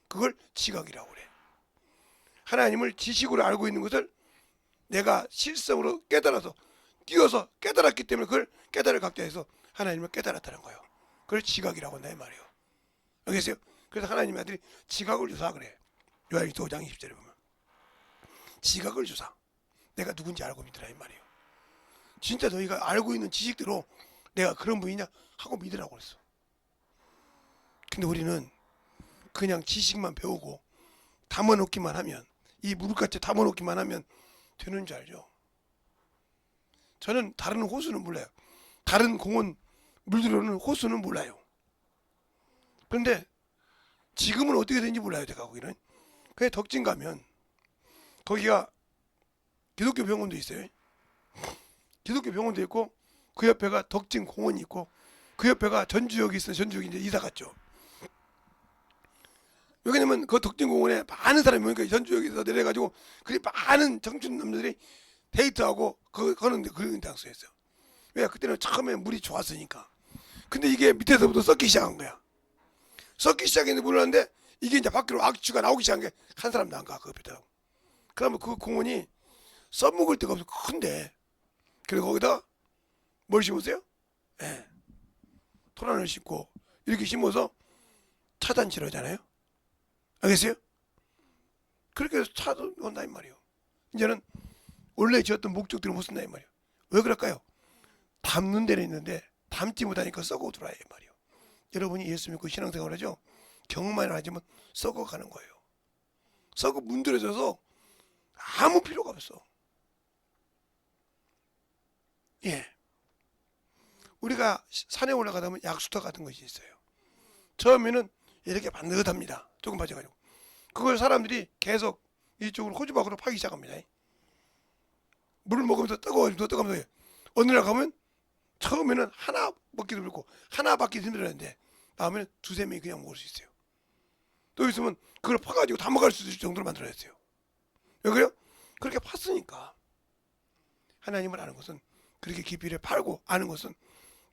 그걸 지각이라고 그래. 하나님을 지식으로 알고 있는 것을 내가 실성으로 깨달아서 뛰어서 깨달았기 때문에 그걸 깨달을 각자 해서 하나님을 깨달았다는 거예요. 그걸 지각이라고 한다 이 말이에요. 알겠어요? 그래서 하나님의 아들이 지각을 주사 그래. 요한일서 5장 20절에 보면 지각을 주사. 내가 누군지 알고 믿으라 이 말이에요. 진짜 너희가 알고 있는 지식대로 내가 그런 분이냐 하고 믿으라고 그랬어. 근데 우리는 그냥 지식만 배우고 담아놓기만 하면, 이 물같이 담아놓기만 하면 되는 줄 알죠. 저는 다른 호수는 몰라요. 다른 공원 물 들어오는 호수는 몰라요. 그런데 지금은 어떻게 되는지 몰라요. 제가 거기는. 그냥 덕진 가면 거기가 기독교 병원도 있어요. 기독교 병원도 있고 그 옆에가 덕진 공원이 있고 그 옆에가 전주역이 있어요. 전주역이 이제 이사 갔죠. 왜냐면 그 덕진 공원에 많은 사람이 모이니까 전주역에서 내려가지고 그리 많은 청춘 남자들이 데이트하고 거는데 그런 장소였어요. 왜? 그때는 처음에 물이 좋았으니까. 근데 이게 밑에서부터 썩기 시작한 거야. 썩기 시작했는데 몰랐는데 이게 이제 밖으로 악취가 나오기 시작한 게 한 사람도 안 가. 그 옆에다가. 그러면 그 공원이 써먹을 데가 없어. 큰데. 그리고 거기다 뭘 심었어요? 네. 토란을 심고 이렇게 심어서 차단치를 하잖아요. 알겠어요? 그렇게 해서 차도 온다 이 말이에요. 이제는 원래 지었던 목적들을 못 쓴다 이 말이에요. 왜 그럴까요? 담는 데는 있는데 담지 못하니까 썩어 들어와요 이 말이에요. 여러분이 예수 믿고 신앙생활 하죠? 경험만 하지만 썩어가는 거예요. 썩어 문드러져서 아무 필요가 없어. 예. 우리가 산에 올라가다 보면 약수터 같은 것이 있어요. 처음에는 이렇게 반듯합니다. 조금 빠져가지고. 그걸 사람들이 계속 이쪽으로 호주박으로 파기 시작합니다. 물을 먹으면서 뜨거워지면서 뜨거우면서 어느 날 가면 처음에는 하나 먹기도 그렇고 하나 받기 힘들었는데 다음에는 두세 명이 그냥 먹을 수 있어요. 또 있으면 그걸 파가지고 다 먹을 수 있을 정도로 만들어냈어요. 왜 그래요? 그렇게 팠으니까. 하나님을 아는 것은 그렇게 깊이를 팔고 아는 것은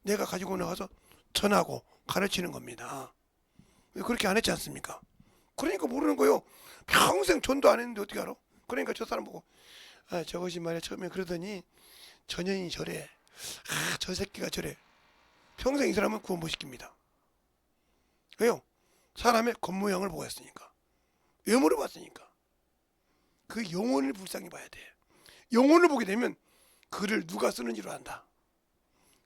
내가 가지고 나가서 전하고 가르치는 겁니다. 그렇게 안 했지 않습니까? 그러니까 모르는 거예요. 평생 전도 안 했는데 어떻게 알아? 그러니까 저 사람 보고 저것이 말이야 처음에 그러더니 전현이 저래. 저 새끼가 저래. 평생 이 사람은 구원 못 시킵니다. 왜요? 사람의 겉모양을 보고 했으니까. 외모를 봤으니까. 그 영혼을 불쌍히 봐야 돼. 영혼을 보게 되면 글을 누가 쓰는지로 안다.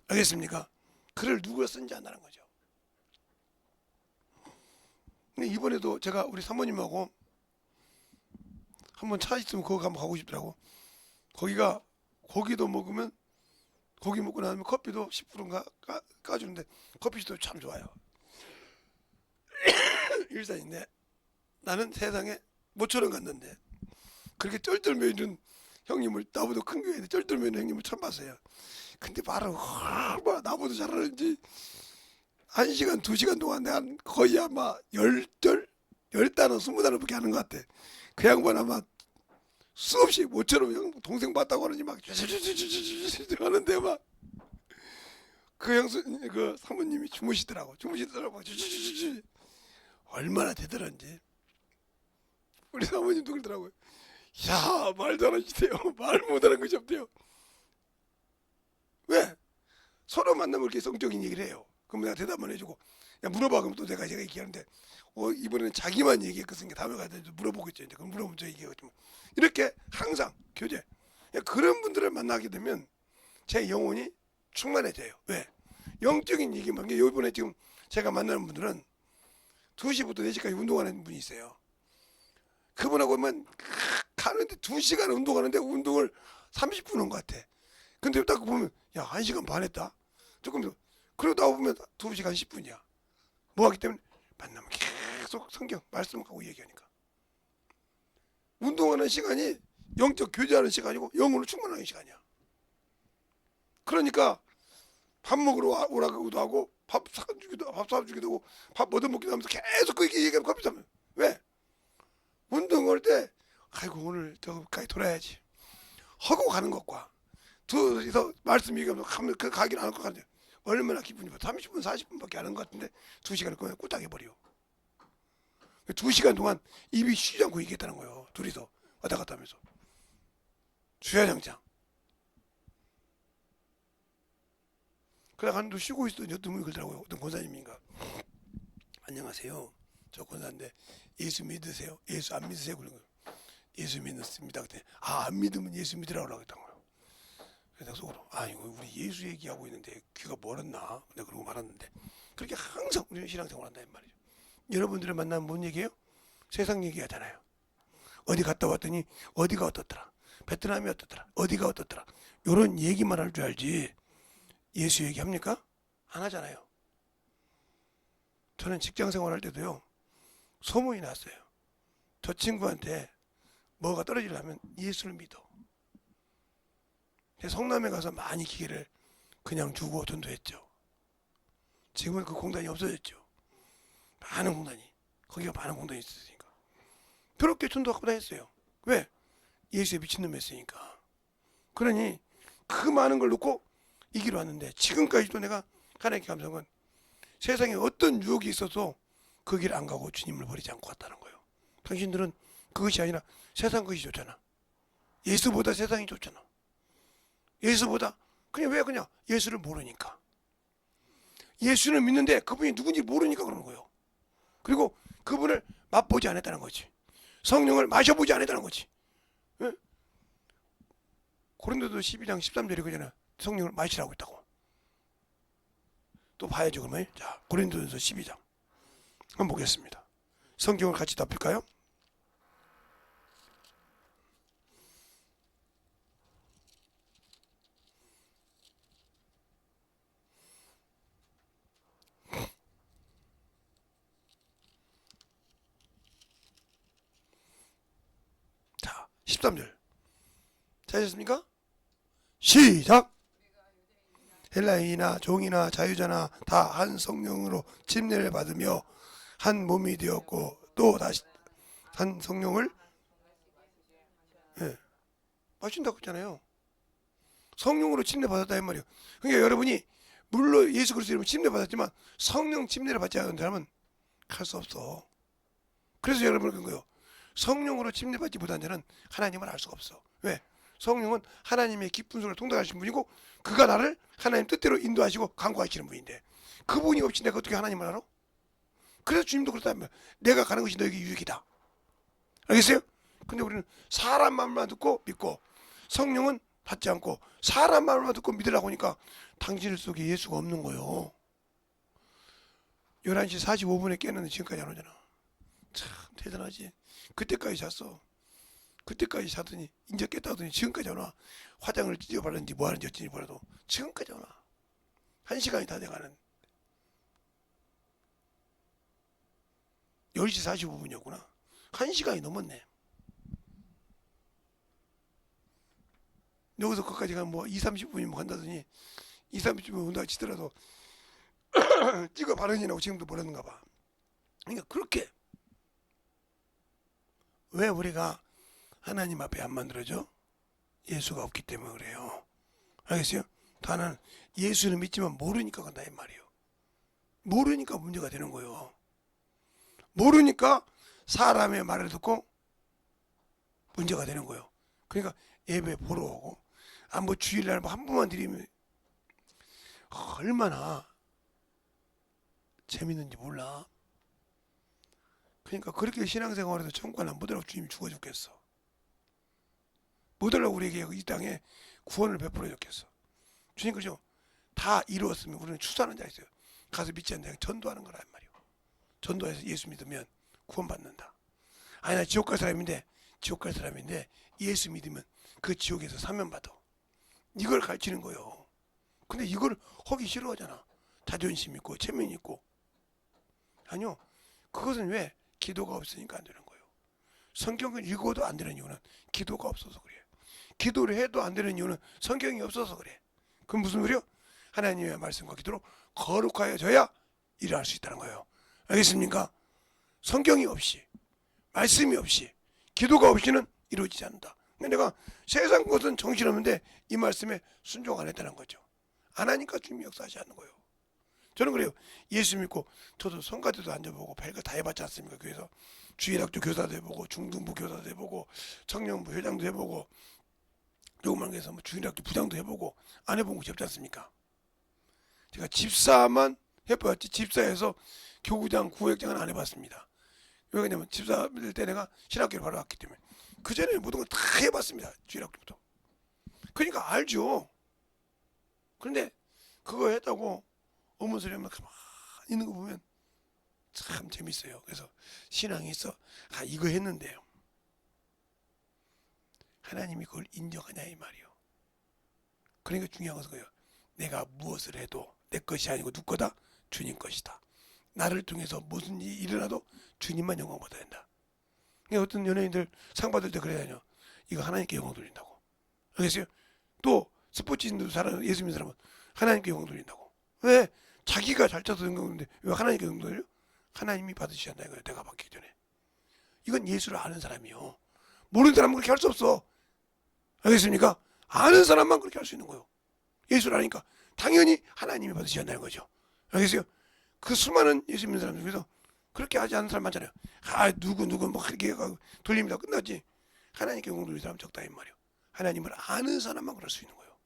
알겠습니까? 글을 누가 쓰는지 안다는 거죠. 근데 이번에도 제가 우리 사모님하고 한번 차 있으면 거기 한번 가고 싶더라고. 거기가 고기도 먹으면 고기 먹고 나면 커피도 10%인가 까주는데 커피도 참 좋아요. 일산인데 나는 세상에 모처럼 갔는데 그렇게 쩔쩔매는 형님을, 나보다 큰 교회인데 쩔쩔매는 형님을 처음 봤어요. 근데 말을 얼마나 나보다 잘하는지 1시간 2시간 동안 내가 거의 아마 10절 10단어 20단어밖에 하는 것 같아. 그 양반 아마 수없이 모처럼 형 동생 봤다고 하는지 막 하는데 막 그 형수 그 사모님이 주무시더라고. 얼마나 대단한지. 우리 사모님도 그러더라고요. 야, 말도 안 하시대요. 말 못하는 것이 없대요. 왜? 서로 만나면 이렇게 성적인 얘기를 해요. 그럼 내가 대답만 해주고, 야, 물어봐. 그럼 또 제가 얘기하는데, 이번에는 자기만 얘기했거든요. 다음에 가서 물어보겠죠. 이제 그럼 물어보면 저 얘기하겠지만. 이렇게 항상 교제. 그런 분들을 만나게 되면 제 영혼이 충만해져요. 왜? 영적인 얘기만. 이번에 지금 제가 만나는 분들은 2시부터 4시까지 운동하는 분이 있어요. 그분하고 만 가는데 2시간 운동하는데 운동을 30분 한 것 같아. 근데 딱 보면 야 1시간 반 했다. 조금 더. 그리고 나보면 2시간 10분이야. 뭐 하기 때문에 만나면 계속 성경 말씀하고 얘기하니까. 운동하는 시간이 영적 교제하는 시간이고 영으로 충만하는 시간이야. 그러니까 밥 먹으러 오라고도 하고 밥 사주기도 하고 밥 얻어먹기도 하면서 계속 그 얘기하면 커피 사면 왜? 운동할 때 아이고 오늘 저까지 돌아야지 하고 가는 것과 둘이서 말씀 얘기하면 그 가긴 안 할 것 같은데 얼마나 기분이 30분 40분밖에 안 한 것 같은데 2시간을 그냥 꿀딱 해버려. 2시간 동안 입이 쉬지 않고 얘기했다는 거예요. 둘이서 왔다 갔다 하면서 주야장장. 그래 한도 쉬고 있었더니 어떤 분이 그러더라고요. 어떤 권사님인가. 안녕하세요. 저 권사인데 예수 믿으세요? 예수 안 믿으세요? 그런 거예요. 예수 믿습니다. 그때 안 믿으면 예수 믿으라고 했던 거예요. 그래서 속으로 이거 우리 예수 얘기하고 있는데 귀가 멀었나? 내가 그러고 말았는데 그렇게 항상 우리는 신앙생활 한다는 말이죠. 여러분들을 만나면 뭔 얘기예요? 세상 얘기하잖아요. 어디 갔다 왔더니 어디가 어떻더라? 베트남이 어떻더라? 어디가 어떻더라? 이런 얘기만 할 줄 알지 예수 얘기합니까? 안 하잖아요. 저는 직장생활 할 때도요. 소문이 났어요. 저 친구한테 뭐가 떨어지려면 예수를 믿어. 성남에 가서 많이 기회를 그냥 주고 전도했죠. 지금은 그 공단이 없어졌죠. 많은 공단이. 거기가 많은 공단이 있으니까. 그렇게 전도하고 다녔어요. 왜? 예수에 미친놈 했으니까. 그러니 그 많은 걸 놓고 이 길 왔는데 지금까지도 내가 하나님께 감사한 건 세상에 어떤 유혹이 있어도 그 길 안 가고 주님을 버리지 않고 갔다는 거예요. 당신들은 그것이 아니라 세상 것이 좋잖아. 예수보다 세상이 좋잖아. 예수보다 그냥 예수를 모르니까. 예수를 믿는데 그분이 누군지 모르니까 그러는 거예요. 그리고 그분을 맛보지 않았다는 거지. 성령을 마셔보지 않았다는 거지. 예? 고린도서 12장 13절에 그잖아. 성령을 마시라고 했다고. 또 봐야죠 그러면. 자, 고린도서 12장 한번 보겠습니다. 성경을 같이 덮을까요? 자, 13절 찾으셨습니까? 시작! 헬라인이나 종이나 자유자나 다 한 성령으로 침례를 받으며 한 몸이 되었고 또 다시 한 성령을 마신다고 했잖아요. 성령으로 침례 받았다 이 말이에요. 그러니까 여러분이 물론 예수 그리스도 이름으로 침례 받았지만 성령 침례를 받지 않은 사람은 갈 수 없어. 그래서 여러분은 그런 거예요. 성령으로 침례 받지 못한 자는 하나님을 알 수가 없어. 왜? 성령은 하나님의 기쁜 소리를 통달하시는 분이고 그가 나를 하나님 뜻대로 인도하시고 강구하시는 분인데 그분이 없이 내가 어떻게 하나님을 알아? 그래서 주님도 그렇다면 내가 가는 것이 너에게 유익이다. 알겠어요? 근데 우리는 사람 말만 듣고 믿고 성령은 받지 않고 사람 말만 듣고 믿으라고 하니까 당신 속에 예수가 없는 거예요. 11시 45분에 깼는데 지금까지 안 오잖아. 참 대단하지. 그때까지 잤어. 그때까지 자더니 이제 깼다 하더니 지금까지 안 와. 화장을 찢어 바르는지 뭐 하는지 어쩐지 몰라도 지금까지 안 와. 1시간이 다 돼가는 10시 45분이었구나. 1시간이 넘었네. 여기서 거기까지 가면 뭐 2, 30분이면 간다더니 2, 30분 온다고 치더라도 찍어 바르니라고 지금도 모르는가 봐. 그러니까 그렇게 왜 우리가 하나님 앞에 안 만들어져? 예수가 없기 때문에 그래요. 알겠어요? 다는 예수는 믿지만 모르니까 간다 이 말이에요. 모르니까 문제가 되는 거예요. 모르니까 사람의 말을 듣고 문제가 되는 거예요. 그러니까 예배 보러 오고 뭐 주일날 한 번만 드리면 얼마나 재밌는지 몰라. 그러니까 그렇게 신앙생활에서 천국을 안 보더라고 주님이 죽어 죽겠어. 뭐더라고 우리에게 이 땅에 구원을 베풀어 줬겠어. 주님 그죠? 다 이루었으면 우리는 추수하는 자 있어요. 가서 믿지 않는 자 전도하는 거란 말이에요. 전도해서 예수 믿으면 구원받는다. 아니 나 지옥 갈 사람인데 예수 믿으면 그 지옥에서 사면받아. 이걸 가르치는 거예요. 근데 이걸 하기 싫어하잖아. 자존심 있고 체면 있고. 아니요. 그것은 왜? 기도가 없으니까 안 되는 거예요. 성경을 읽어도 안 되는 이유는 기도가 없어서 그래요. 기도를 해도 안 되는 이유는 성경이 없어서 그래. 그럼 무슨 소리요? 하나님의 말씀과 기도로 거룩하여져야 일을 할 수 있다는 거예요. 알겠습니까? 성경이 없이 말씀이 없이 기도가 없이는 이루어지지 않는다. 내가 세상 것은 정신없는데 이 말씀에 순종 안 했다는 거죠. 안 하니까 주님이 역사하지 않는 거예요. 저는 그래요. 예수 믿고 저도 성가대도 앉아보고 별거 다 해봤지 않습니까? 그래서 주일학교 교사도 해보고 중등부 교사도 해보고 청년부 회장도 해보고 조그만 게서 뭐 주일학교 부장도 해보고 안 해본 것이 없지 않습니까? 제가 집사만 해봤지 집사에서 교구장 구획장은 안 해봤습니다. 왜 그러냐면 집사 될 때 내가 신학교를 바로 갔기 때문에 그 전에 모든 걸 다 해봤습니다. 주일학교부터. 그러니까 알죠. 그런데 그거 했다고 어머 소리 하면 가만히 있는 거 보면 참 재밌어요. 그래서 신앙이 있어. 이거 했는데요. 하나님이 그걸 인정하냐 이 말이요. 그러니까 중요한 것은 거예요. 내가 무엇을 해도 내 것이 아니고 누구 거다? 주님 것이다. 나를 통해서 무슨 일이 일어나도 주님만 영광 받아야 된다. 그러니까 어떤 연예인들 상 받을 때 그래야죠. 이거 하나님께 영광 돌린다고. 알겠어요? 또 스포츠인들 사람 예수 믿는 사람은 하나님께 영광 돌린다고. 왜? 자기가 잘 쳐서 영광 돌리는데 왜 하나님께 영광 돌려? 하나님이 받으셔야 한다 이거예요. 내가 받기 전에. 이건 예수를 아는 사람이요. 모르는 사람은 그렇게 할 수 없어. 알겠습니까? 아는 사람만 그렇게 할 수 있는 거예요. 예수를 아니까 당연히 하나님이 받으셔야 한다는 거죠. 알겠어요? 그 수많은 예수 믿는 사람들 중에서 그렇게 하지 않는 사람 많잖아요. 누구 뭐 그렇게 돌립니다. 끝났지. 하나님께 영광 돌리는 사람 적다 이 말이에요. 하나님을 아는 사람만 그럴 수 있는 거예요.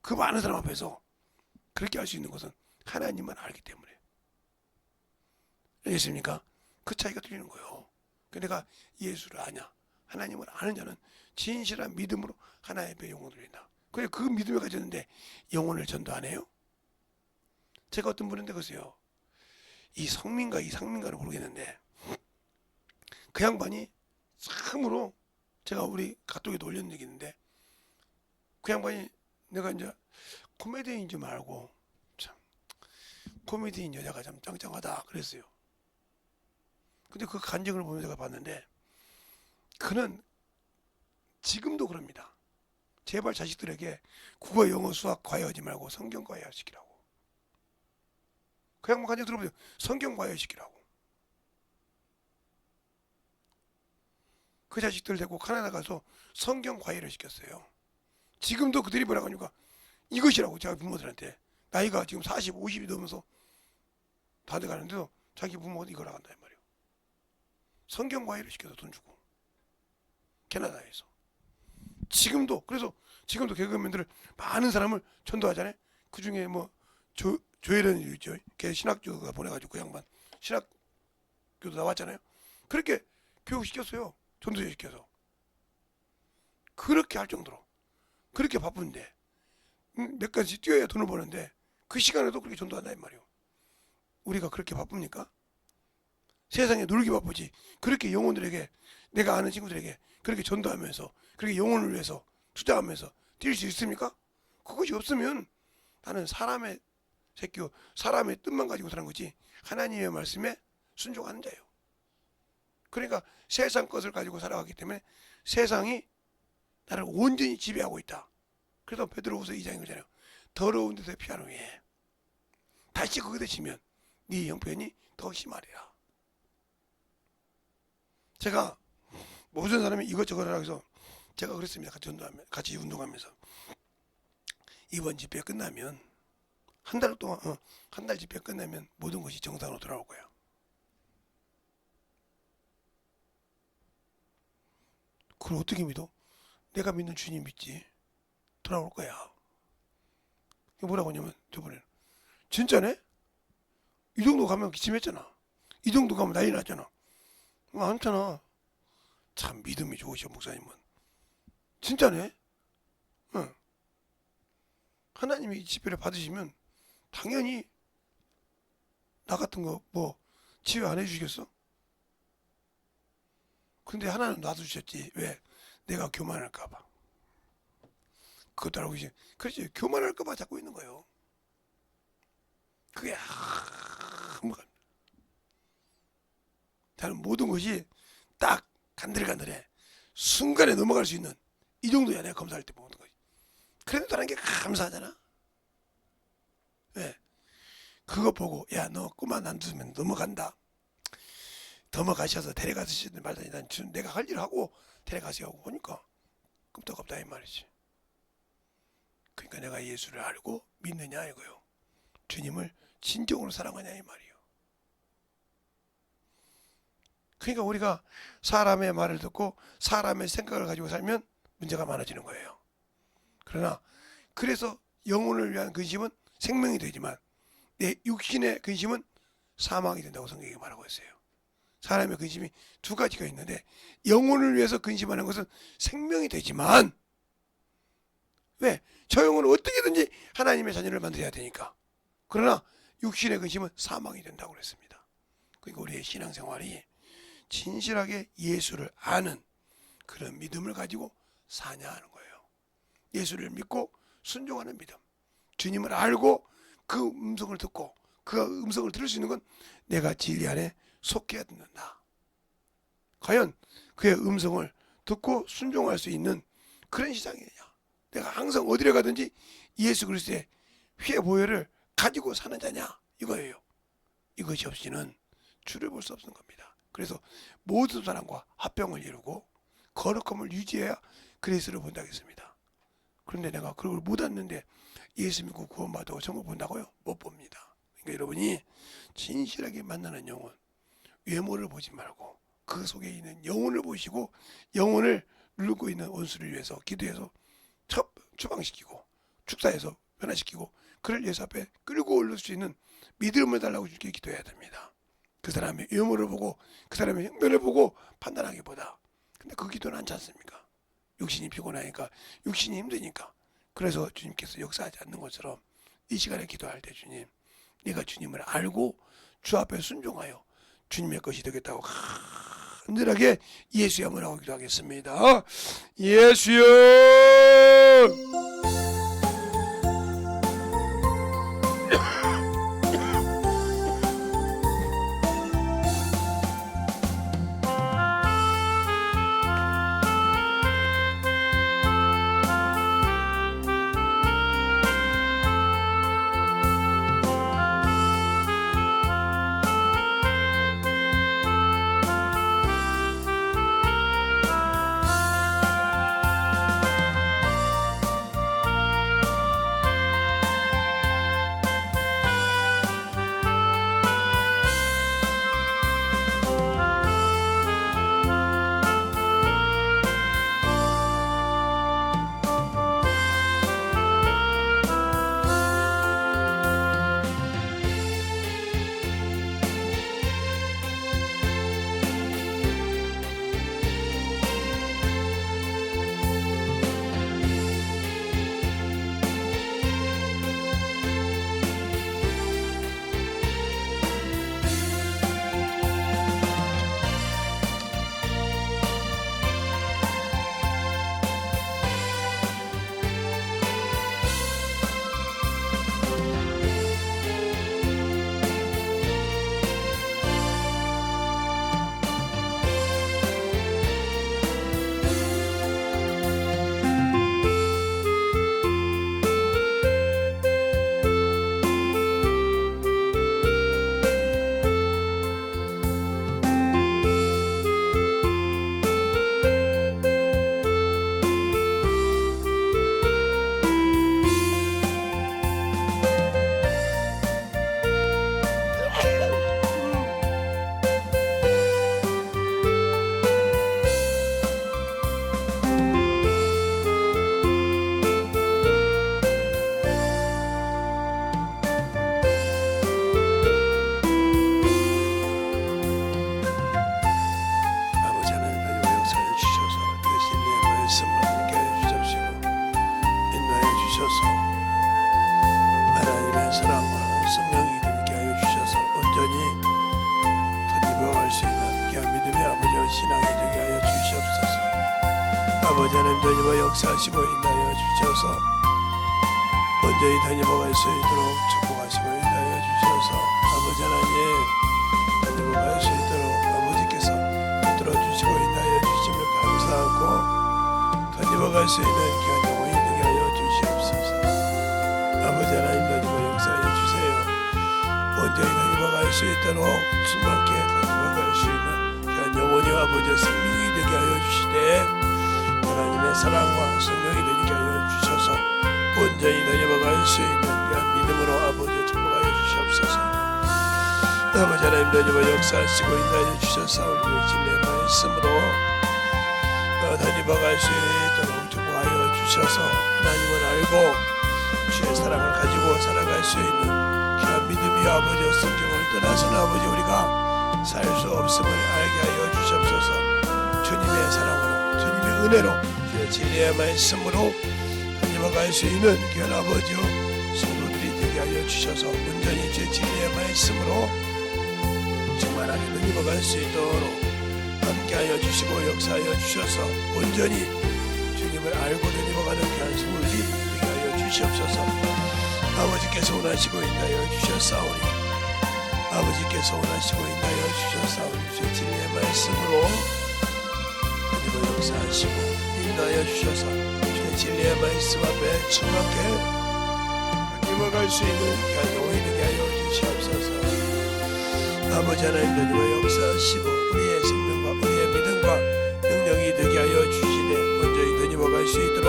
그 많은 사람 앞에서 그렇게 할 수 있는 것은 하나님만 알기 때문에. 알겠습니까? 그 차이가 들리는 거예요. 내가 예수를 아냐? 하나님을 아는 자는 진실한 믿음으로 하나님의 영광을 돌린다. 그래 그 믿음을 가졌는데 영혼을 전도 안 해요? 제가 어떤 분인데 글쎄요. 이 성민가 이 상민가를 모르겠는데 그 양반이 참으로 제가 우리 가족에도 올린 적이 있는데 그 양반이 내가 이제 코미디인 줄 알고 참 코미디인 여자가 참 짱짱하다 그랬어요. 근데 그 간증을 보면서 제가 봤는데 그는 지금도 그럽니다. 제발 자식들에게 국어, 영어, 수학 과외하지 말고 성경 과외시키라고. 그 양반 간증 들어보세요. 성경 과외시키라고. 그 자식들 데리고 카나다 가서 성경 과외를 시켰어요. 지금도 그들이 뭐라고 하니까 이것이라고 제가 부모들한테 나이가 지금 40, 50이 넘어서 다 돼가는데도 자기 부모가 이거라고 한다 말이에요. 성경 과외를 시켜서 돈 주고 캐나다에서 그래서 지금도 개그맨들을 많은 사람을 전도하잖아요. 그 중에 뭐 조혜련 있죠. 걔 신학교가 보내가지고 그 양반 신학교도 나왔잖아요. 그렇게 교육시켰어요. 전도시켜서. 그렇게 할 정도로 그렇게 바쁜데 몇 가지 뛰어야 돈을 버는데 그 시간에도 그렇게 전도한다 이 말이에요. 우리가 그렇게 바쁩니까? 세상에 놀기 바쁘지 그렇게 영혼들에게 내가 아는 친구들에게 그렇게 전도하면서 그렇게 영혼을 위해서 투자하면서 뛸 수 있습니까? 그것이 없으면 나는 사람의 새끼요 사람의 뜻만 가지고 사는 거지 하나님의 말씀에 순종하는 자예요. 그러니까 세상 것을 가지고 살아가기 때문에 세상이 나를 온전히 지배하고 있다. 그래서 베드로후서 2장에 그러잖아요. 더러운 데서 피하는 후에 다시 거기다 치면 네 형편이 더 심하리라. 제가 모든 사람이 이것저것 하라 해서 제가 그랬습니다. 같이 운동하면서 이번 집회 끝나면 한 달 동안 한 달 집회 끝나면 모든 것이 정상으로 돌아올 거야. 그걸 어떻게 믿어? 내가 믿는 주님 믿지. 돌아올 거야. 뭐라고 하냐면 저번에 진짜네? 이 정도 가면 기침했잖아. 이 정도 가면 난리 났잖아. 않잖아. 참 믿음이 좋으셔 목사님은. 진짜네? 응. 하나님이 이 집회를 받으시면 당연히 나 같은 거 뭐 치유 안 해주시겠어? 근데 하나는 놔두셨지. 왜? 내가 교만할까봐. 그것도 알고 계시. 그렇지. 교만할까봐 잡고 있는 거예요. 그게 나는 모든 것이 딱 간들간들해. 순간에 넘어갈 수 있는 이 정도야. 내가 검사할 때 모든 것이. 그래도 다른 게 감사하잖아. 왜? 그거 보고 야 너 꼬만 안 두면 넘어간다. 넘어가셔서 데려가시든 말든지 난 내가 할 일을 하고 데려가세요 하고 보니까 끔떡없다 이 말이지. 그러니까 내가 예수를 알고 믿느냐 이거요. 주님을 진정으로 사랑하냐 이 말이요. 그러니까 우리가 사람의 말을 듣고 사람의 생각을 가지고 살면 문제가 많아지는 거예요. 그러나 그래서 영혼을 위한 근심은 생명이 되지만 내 육신의 근심은 사망이 된다고 성경이 말하고 있어요. 사람의 근심이 두 가지가 있는데 영혼을 위해서 근심하는 것은 생명이 되지만 왜? 저 영혼은 어떻게든지 하나님의 자녀를 만들어야 되니까. 그러나 육신의 근심은 사망이 된다고 그랬습니다. 그러니까 우리의 신앙생활이 진실하게 예수를 아는 그런 믿음을 가지고 사냐 하는 거예요. 예수를 믿고 순종하는 믿음. 주님을 알고 그 음성을 듣고 그 음성을 들을 수 있는 건 내가 진리 안에 속해야 듣는다. 과연 그의 음성을 듣고 순종할 수 있는 그런 시장이냐. 내가 항상 어디를 가든지 예수 그리스도의 피의 보혈을 가지고 사는 자냐 이거예요. 이것이 없이는 주를 볼 수 없는 겁니다. 그래서 모든 사람과 합병을 이루고 거룩함을 유지해야 그리스도를 본다고 했습니다. 그런데 내가 그걸 못 왔는데 예수 믿고 구원받고 천국 본다고요? 못 봅니다. 그러니까 여러분이 진실하게 만나는 영혼, 외모를 보지 말고 그 속에 있는 영혼을 보시고 영혼을 누르고 있는 원수를 위해서 기도해서 추방시키고 축사해서 변화시키고 그를 예수 앞에 끌고 올릴 수 있는 믿음을 달라고 주께 기도해야 됩니다. 그 사람의 외모를 보고 그 사람의 형편을 보고 판단하기보다. 근데 그 기도는 않지 않습니까? 육신이 피곤하니까 육신이 힘드니까. 그래서 주님께서 역사하지 않는 것처럼 이 시간에 기도할 때 주님 네가 주님을 알고 주 앞에 순종하여 주님의 것이 되겠다고 간절하게 예수의 한번 하고 기도하겠습니다. 예수여 주셔서 하나님의 사랑과 성령이 되게 하여 주셔서 온전히 덧입어갈 수 있는 귀한 믿음의 아버지와 신앙이 되게 하여 주시옵소서. 아버지 하나님 덧입어 역사하시고 인하여 주셔서 온전히 덧입어갈 수 있도록 축복하시고 인하여 주셔서 아버지 하나님 덧입어갈 수 있도록 아버지께서 들어주시고 인하여 주심을 감사하고 덧입어갈 수 있는 귀한 영혼이 되게 하여 주시옵소서. 아버지 하나님 덧입어 역사해 주세요. 온전히 덧입어갈 수 있도록 숨막게 덧입어갈 수 있는 귀한 영혼이 아버지의 생명이 되게 하여 주시되 하나님의 사랑과 성령이 되게 하여 주셔서 온전히 덧입어갈 수 있는 귀한 믿음으로 아버지 축복하여 주시옵소서. 아버지 하나님 덧입어 역사하시고 인하여 주셔서 우리의 진리의 말씀으로 덧입어갈 수 있도록 축복하여 주셔서 하나님을 알고 주의 사랑을 가지고 살아갈 수 있는 귀한 믿음이 아버지의 성경을 떠나서는 아버지 우리가 살 수 없음을 알게 하여 주시옵소서. 주님의 사랑으로 주님의 은혜로 주의 진리의 말씀으로 덧입어갈 수 있는 귀한 아버지요 성도들이 되게 하여 주셔서 온전히 주의 진리의 말씀으로 충만하게 덧입어갈 수 있도록 함께하여 주시고 역사하여 주셔서 온전히 주님을 알고 덧입어가는 귀한 성도들이 되게 하여 주시옵소서. 아버지께서 원하시고 인하여 주셨사오니 아버지께서 원하시고 인하여 주셨사오니 주의 진리의 말씀으로 덧입어 역사하시고 인하여 주셔서 주의 진리의 말씀 앞에 충만하게 덧입어갈 수 있는 귀한 영혼이 되게 하여 주시옵소서. 아버지 하나님 덧입어 역사하시고 우리의 생명과 우리의 믿음과 능력이 되게 하여 주시되 온전히 덧입어갈 수 있도록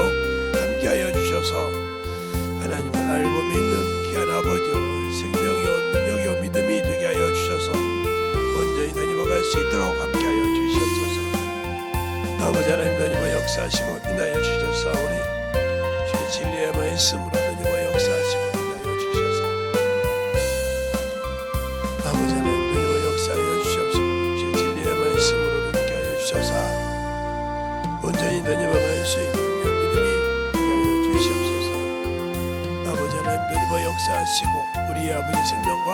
함께하여 주셔서 하나님을 알고 믿는 귀한 아버지요 생명이요 능력이요 믿음이 되게 하여 주셔서 온전히 덧입어갈 수 있도록 함께하여 주시옵소서. 아버지 하나님 덧입어 역사하시고 인하여 주셨사오니 주의 진리의 말씀으로 덧입어 역사하시고 인하여 주셔서 아버지 하나님 덧입어 역사하여 주시옵소서. 주의 진리의 말씀으로 되게 하여 주셔서 온전히 덧입어갈 수 있는 믿음이 되게 하여 주시옵소서. 아버지 하나님 덧입어 역사하시고 우리의 아버지 생명과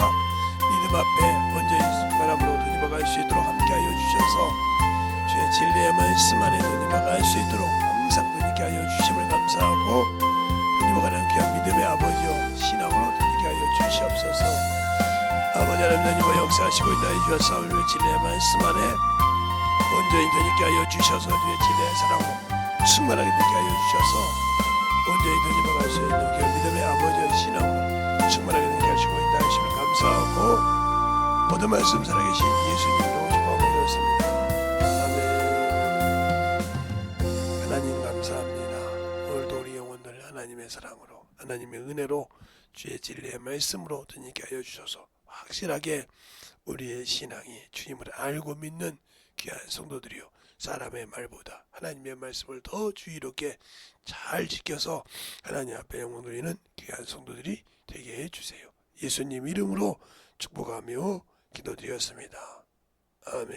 믿음 앞에 온전히 바람으로 덧입어갈 수 있도록 함께하여 주셔서 주의 진리의 말씀 안에 덧입어갈 수 있도록 항상 덧입게 하여 주심을 감사하고 덧입어가는 귀한 믿음의 아버지요 신앙으로 덧입게 하여 주시옵소서. 아버지 하나님 덧입어 역사하시고 인하여 주셔서 우리의 진리의 말씀 안에 온전히 덧입게 하여 주셔서 주의 진리의 사랑으로 충만하게 덧입게 하여 주셔서 온전히 덧입어갈 수 있는 귀한 믿음의 아버지의 신앙으로 충만하게 덧입게 하시고 인하여 주심을 감사하고 모든 말씀 살아계신 예수님으로 축복하옵나이다. 하나님 감사합니다. 오늘도 우리 영혼들 하나님의 사랑으로 하나님의 은혜로 주의 진리의 말씀으로 덧입게 하여 주셔서 확실하게 우리의 신앙이 주님을 알고 믿는 귀한 성도들이요 사람의 말보다 하나님의 말씀을 더 주의롭게 잘 지켜서 하나님 앞에 영광 돌리는 귀한 성도들이 되게 해주세요. 예수님 이름으로 축복하며 기도드렸습니다. 아멘.